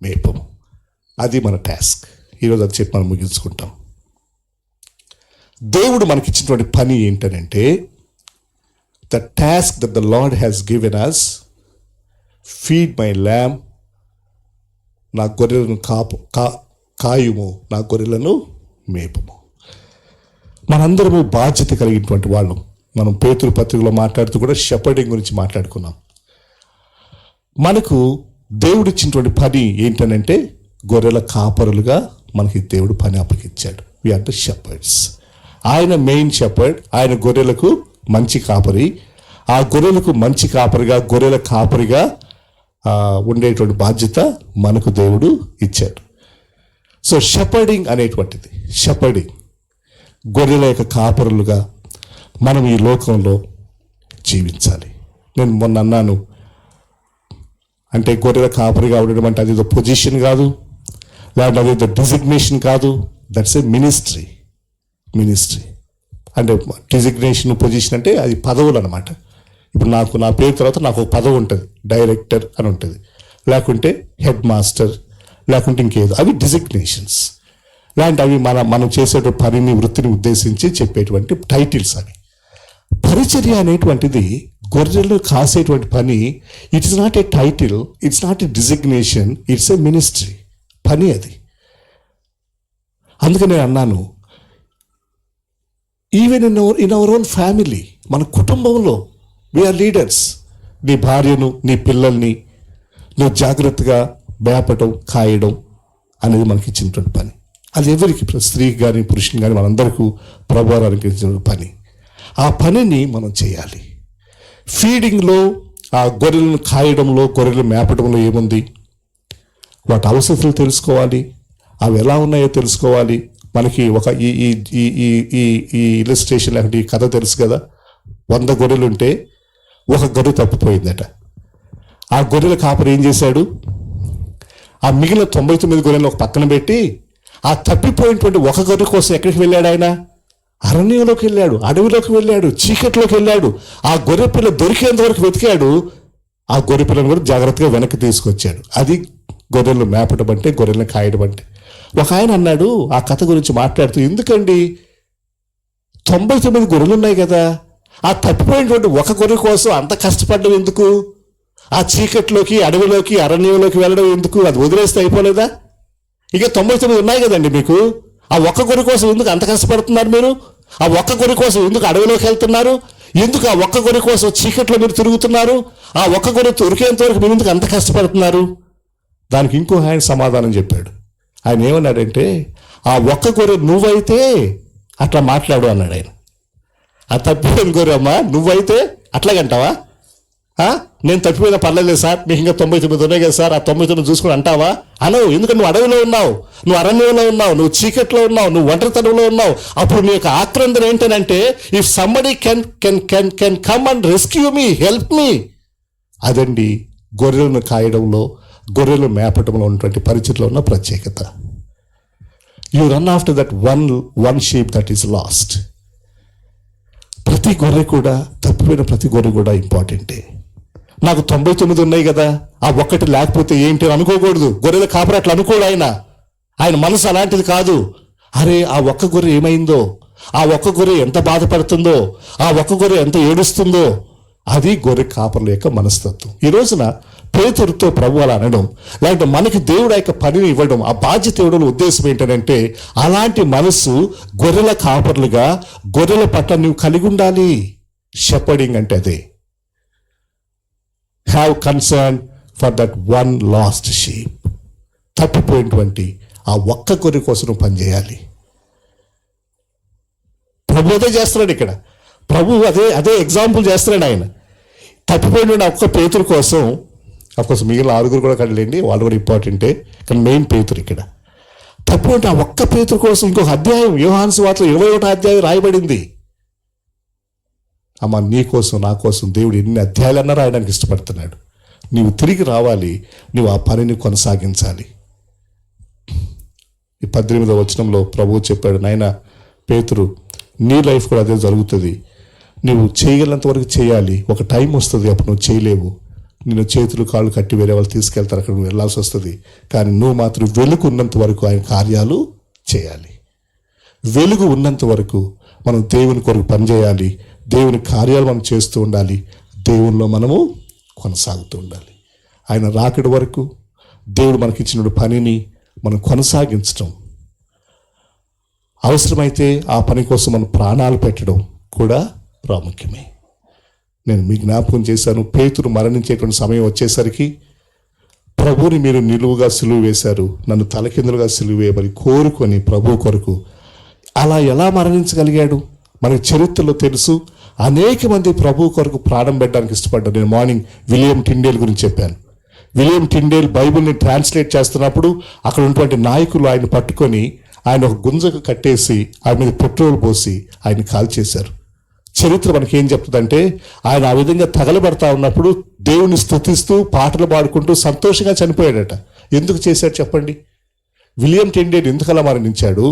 మేపము. అది మన టాస్క్. ఈరోజు అది చెప్పి మనం ముగించుకుంటాం. దేవుడు మనకిచ్చినటువంటి పని ఏంటనంటే, the task that the Lord has given us, feed my lamb, నా గొర్రెలను కాయుము, నా గొర్రెలను మేపము. మనందరము బాధ్యత కలిగినటువంటి వాళ్ళం. మనం పేతురు పత్రికలో మాట్లాడుతూ కూడా షెపర్డింగ్ గురించి మాట్లాడుకున్నాం. మనకు దేవుడు ఇచ్చినటువంటి పని ఏంటనంటే, గొర్రెల కాపరులుగా మనకి దేవుడు పని అప్పగించాడు. We are the shepherds. ఆయన మెయిన్ షెపర్డ్, ఆయన గొర్రెలకు మంచి కాపరి. ఆ గొర్రెలకు మంచి కాపరిగా, గొర్రెల కాపరిగా ఉండేటువంటి బాధ్యత మనకు దేవుడు ఇచ్చాడు. సో షెపర్డింగ్ అనేటువంటిది, షెపర్డింగ్, గొర్రెల యొక్క కాపరులుగా మనం ఈ లోకంలో జీవించాలి. నేను మొన్న అన్నాను, అంటే గొర్రెల కాపరిగా ఉండడం అంటే అది పొజిషన్ కాదు, లేదంటే అది డిజిగ్నేషన్ కాదు. That's a ministry. అంటే డిజిగ్నేషన్, పొజిషన్ అంటే అది పదవులు అనమాట. ఇప్పుడు నా పేరు తర్వాత నాకు ఒక పదవి ఉంటుంది, డైరెక్టర్ అని ఉంటుంది, లేకుంటే హెడ్ మాస్టర్, లేకుంటే ఇంకేదో. అవి డిజిగ్నేషన్స్. లాంటి అవి మనం చేసేటువంటి పనిని, వృత్తిని ఉద్దేశించి చెప్పేటువంటి టైటిల్స్ అవి. పరిచర్య అనేటువంటిది, గొర్రెలు కాసేటువంటి పని, it's not a title, it's not a designation, it's a ministry. పని అది. అందుకని నేను అన్నాను, even in our own family, మన కుటుంబంలో వీఆర్ లీడర్స్. నీ భార్యను, నీ పిల్లల్ని నువ్వు జాగ్రత్తగా మేపడం, కాయడం అనేది మనకి ఇచ్చినటువంటి పని. అది ఎవరికి, స్త్రీకి కానీ పురుషుని కానీ మనందరికీ ప్రభువారానికి ఇచ్చిన పని. ఆ పనిని మనం చేయాలి. ఫీడింగ్లో, ఆ గొర్రెలను కాయడంలో, గొర్రెలు మేపడంలో ఏముంది? వాటి అవసరాలు తెలుసుకోవాలి, అవి ఎలా ఉన్నాయో తెలుసుకోవాలి. మనకి ఒక ఈ ఇలిస్ట్రేషన్ లేకపోతే ఈ కథ తెలుసు కదా. 100 గొర్రెలు ఉంటే ఒక గొర్రె తప్పిపోయిందట. ఆ గొర్రెల కాపరి ఏం చేశాడు? ఆ మిగిలిన 99 గొర్రెలను ఒక పక్కన పెట్టి, ఆ తప్పిపోయినటువంటి ఒక గొర్రె కోసం ఎక్కడికి వెళ్ళాడు ఆయన? అరణ్యంలోకి వెళ్ళాడు, అడవిలోకి వెళ్ళాడు, చీకట్లోకి వెళ్ళాడు. ఆ గొర్రె పిల్ల దొరికేంత వరకు వెతికాడు. ఆ గొర్రె పిల్లను కూడా జాగ్రత్తగా వెనక్కి తీసుకొచ్చాడు. అది గొర్రెలు మేపడం అంటే, గొర్రెలను కాయడం అంటే. ఒక ఆయన అన్నాడు ఆ కథ గురించి మాట్లాడుతూ, ఎందుకండి 99 గొర్రెలు ఉన్నాయి కదా, ఆ తప్పిపోయినటువంటి ఒక గొర్రె కోసం అంత కష్టపడడం ఎందుకు? ఆ చీకట్లోకి, అడవిలోకి, అరణ్యంలోకి వెళ్ళడం ఎందుకు? అది వదిలేస్తే అయిపోలేదా? ఇక 99 ఉన్నాయి కదండి మీకు. ఆ ఒక్క గొర్రె కోసం ఎందుకు అంత కష్టపడుతున్నారు మీరు? ఆ ఒక్క గొర్రె కోసం ఎందుకు అడవిలోకి వెళ్తున్నారు? ఎందుకు ఆ ఒక్క గొర్రె కోసం చీకట్లో మీరు తిరుగుతున్నారు? ఆ ఒక్క గొర్రె దొరికేంత వరకు మీరు ఎందుకు అంత కష్టపడుతున్నారు? దానికి ఇంకో ఆయన సమాధానం చెప్పాడు. ఆయన ఏమన్నాడంటే, ఆ ఒక్క గొర్రె నువ్వైతే అట్లా మాట్లాడు అన్నాడు ఆయన. ఆ తప్పిపోయిన గొర్రె అమ్మా నువ్వైతే అట్లాగంటావా? నేను తప్పిపోయినా పర్లేదు సార్, మీకు ఇంకా 99 ఉన్నాయి కదా సార్, ఆ 99 చూసుకుని అంటావా? అనవు. ఎందుకంటే నువ్వు అడవిలో ఉన్నావు, నువ్వు అరణ్యంలో ఉన్నావు, నువ్వు చీకట్లో ఉన్నావు, నువ్వు ఒంటరితనంలో ఉన్నావు. అప్పుడు నీ యొక్క ఆక్రందన ఏంటంటే, if somebody can come and rescue me, help me. అదండి గొర్రెలను కాయడంలో, గొర్రెలు మేపటంలో ఉన్నటువంటి పరిచయలో ఉన్న ప్రత్యేకత. You run after that one sheep that is lost. ప్రతి గొర్రె కూడా, తప్పిపోయిన ప్రతి గొర్రె కూడా ఇంపార్టెంటే. నాకు 99 ఉన్నాయి కదా, ఆ ఒక్కటి లేకపోతే ఏంటి అని అనుకోకూడదు. గొర్రెల కాపరి అట్లా అనుకోడు. ఆయన మనసు అలాంటిది కాదు. అరే, ఆ ఒక్క గొర్రె ఏమైందో, ఆ ఒక్క గొర్రె ఎంత బాధపడుతుందో, ఆ ఒక్క గొర్రె ఎంత ఏడుస్తుందో, అది గొర్రె కాపర్ల యొక్క మనస్తత్వం. ఈ రోజున పేతురుతో ప్రభు అలా అనడం, లేదంటే మనకి దేవుడు యొక్క పనిని ఇవ్వడం, ఆ బాధ్యత ఇవ్వడం ఉద్దేశం ఏంటంటే, అలాంటి మనసు గొర్రెల కాపర్లుగా గొర్రెల పట్ల నువ్వు కలిగి ఉండాలి. షెపర్డింగ్ అంటే అదే. Have concern for that one lost sheep. తప్పిపోయినటువంటి ఆ ఒక్క గొర్రె కోసం నువ్వు పనిచేయాలి. ప్రభు అదే చేస్తున్నాడు ఇక్కడ. ప్రభు అదే ఎగ్జాంపుల్ చేస్తున్నాడు. ఆయన తప్పిపోయిన ఒక్క పేతురు కోసం, అఫ్కోర్స్ మిగిలిన 6 కూడా కడలేండి, వాళ్ళు కూడా ఇంపార్టెంటే, కానీ మెయిన్ పేతురు ఇక్కడ. తప్పిపోయిన ఆ ఒక్క పేతురు కోసం ఇంకొక అధ్యాయం యోహాను సువార్తలో 21వ అధ్యాయం రాయబడింది. అమ్మ, నీ కోసం నా కోసం దేవుడు ఎన్ని అధ్యాయాలన్నా రాయడానికి ఇష్టపడుతున్నాడు. నీవు తిరిగి రావాలి, నువ్వు ఆ పనిని కొనసాగించాలి. ఈ 18వ వచనంలో ప్రభువు చెప్పాడు, నాయనా పేతురు, నీ లైఫ్ కూడా అదే జరుగుతుంది. నువ్వు చేయగలంత వరకు చేయాలి. ఒక టైం వస్తుంది, అప్పుడు నువ్వు చేయలేవు. నేను చేతులు కాళ్ళు కట్టి వేరే వాళ్ళు తీసుకెళ్తారు, అక్కడ నువ్వు వెళ్ళాల్సి వస్తుంది. కానీ నువ్వు మాత్రం వెలుగు ఉన్నంత వరకు ఆయన కార్యాలు చేయాలి. వెలుగు ఉన్నంత వరకు మనం దేవుని కొరకు పనిచేయాలి. దేవుని కార్యాలు మనం చేస్తూ ఉండాలి. దేవునిలో మనము కొనసాగుతూ ఉండాలి. ఆయన రాకడి వరకు దేవుడు మనకిచ్చిన పనిని మనం కొనసాగించడం, అవసరమైతే ఆ పని కోసం మనం ప్రాణాలు పెట్టడం కూడా ప్రాముఖ్యమే. నేను మీ జ్ఞాపకం చేశాను, పేతురు మరణించేటువంటి సమయం వచ్చేసరికి ప్రభువుని మీరు నిలువుగా సిలువ వేశారు, నన్ను తలకిందులుగా సిలువ వేయమని కోరుకొని ప్రభు కొరకు అలా ఎలా మరణించగలిగాడు మనకి చరిత్రలో తెలుసు. అనేక మంది ప్రభు కొరకు ప్రాణం పెట్టడానికి ఇష్టపడ్డారు. నేను మార్నింగ్ విలియం టిండేల్ గురించి చెప్పాను. విలియం టిండేల్ బైబిల్ని ట్రాన్స్లేట్ చేస్తున్నప్పుడు అక్కడ ఉన్నటువంటి నాయకులు ఆయన పట్టుకొని ఆయన ఒక గుంజకు కట్టేసి ఆయన మీద పెట్రోల్ పోసి ఆయన కాల్చేశారు. చరిత్ర మనకి ఏం చెప్తుందంటే, ఆయన ఆ విధంగా తగలబడతా ఉన్నప్పుడు దేవుని స్తుతిస్తూ పాటలు పాడుకుంటూ సంతోషంగా చనిపోయాడట. ఎందుకు చేశాడు చెప్పండి? విలియం టిండేల్ ఎందుకు అలా మరణించాడు?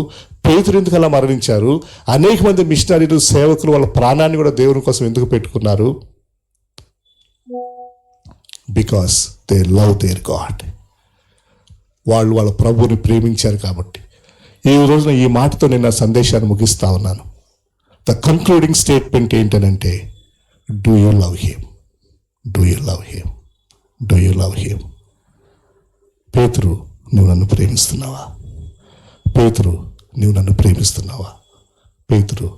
పేతురు ఎందుకు అలా మరణించారు? అనేక మంది మిషనరీలు, సేవకులు వాళ్ళ ప్రాణాన్ని కూడా దేవుని కోసం ఎందుకు పెట్టుకున్నారు? Because they love their God. వాళ్ళు వాళ్ళ ప్రభువుని ప్రేమించారు కాబట్టి. ఈ రోజున ఈ మాటతో నేను నా సందేశాన్ని ముగిస్తా ఉన్నాను. ద కంక్లూడింగ్ స్టేట్మెంట్ ఏంటనంటే, do you love him? Do you love him? Do you love him? పేతురు, నువ్వు నన్ను ప్రేమిస్తున్నావా? పేతురు, నువ్వు నన్ను ప్రేమిస్తున్నావా? పేతురు,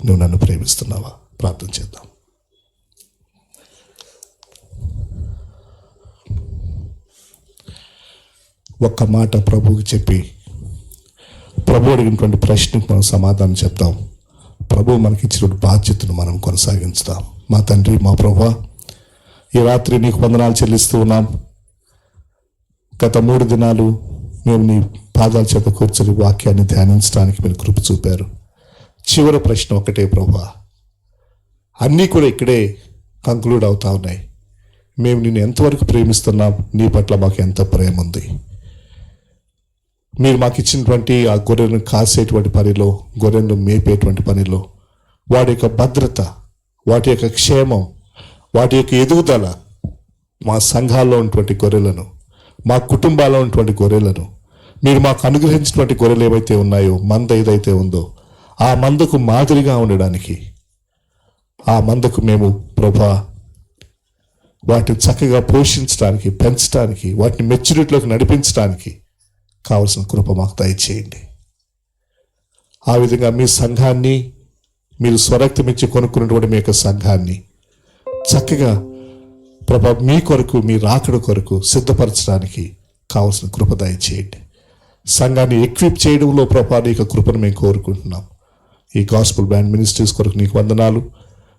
నువ్వు నన్ను ప్రేమిస్తున్నావా? ప్రార్థన చేద్దాం. ఒక్క మాట ప్రభువుకి చెప్పి ప్రభు అడిగినటువంటి ప్రశ్నకు మనం సమాధానం చెప్తాం. ప్రభు మనకి ఇచ్చిన బాధ్యతను మనం కొనసాగించుతాం. మా తండ్రి, మా ప్రభువా, ఈ రాత్రి నీకు వందనాలు చెల్లిస్తూ ఉన్నాం. గత 3 దినాలు మేము నీ పాదాల చేత కూర్చొని వాక్యాన్ని ధ్యానించడానికి మీరు కృప చూపారు. చివరి ప్రశ్న ఒకటే ప్రభువా, అన్నీ కూడా ఇక్కడే కంక్లూడ్ అవుతా ఉన్నాయి. మేము నిన్ను ఎంతవరకు ప్రేమిస్తున్నాం, నీ పట్ల మాకు ఎంత ప్రేమ ఉంది. మీరు మాకు ఇచ్చినటువంటి ఆ గొర్రెలను కాసేటువంటి పనిలో, గొర్రెలను మేపేటువంటి పనిలో, వాటి యొక్క భద్రత, వాటి యొక్క క్షేమం, వాటి యొక్క ఎదుగుదల, మా సంఘాల్లో ఉన్నటువంటి గొర్రెలను, మా కుటుంబాల్లో ఉన్నటువంటి గొర్రెలను, మీరు మాకు అనుగ్రహించినటువంటి గొర్రెలు ఏవైతే ఉన్నాయో, మంద ఏదైతే ఉందో, ఆ మందకు మాదిరిగా ఉండడానికి, ఆ మందకు మేము ప్రభా వాటిని చక్కగా పోషించడానికి, పెంచడానికి, వాటిని మెచ్యూరిటీలోకి నడిపించడానికి కావలసిన కృప మాకు దయచేయండి. ఆ విధంగా మీ సంఘాన్ని, మీరు స్వరక్తమిచ్చి కొనుక్కున్నటువంటి మీ యొక్క సంఘాన్ని చక్కగా ప్రభా మీ కొరకు, మీ రాకడ కొరకు సిద్ధపరచడానికి కావలసిన కృప దయచేయండి. సంఘాన్ని ఎక్విప్ చేయడంలో ప్రభా నీ యొక్క కృపను మేము కోరుకుంటున్నాం. ఈ గాస్పుల్ బ్యాండ్ మినిస్ట్రీస్ కొరకు నీకు వందనాలు.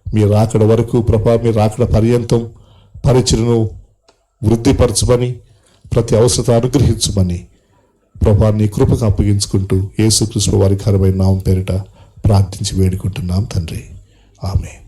మీ రాకడ వరకు ప్రభా, మీ రాకడ పర్యంతం పరిచయను వృద్ధిపరచమని, ప్రతి అవసరత అనుగ్రహించమని ప్రభా నీ కృపకు అప్పగించుకుంటూ యేసుక్రీస్తు వారి ఘనమైన నామం పేరిట ప్రార్థించి వేడుకుంటున్నాం తండ్రి. ఆమేన్.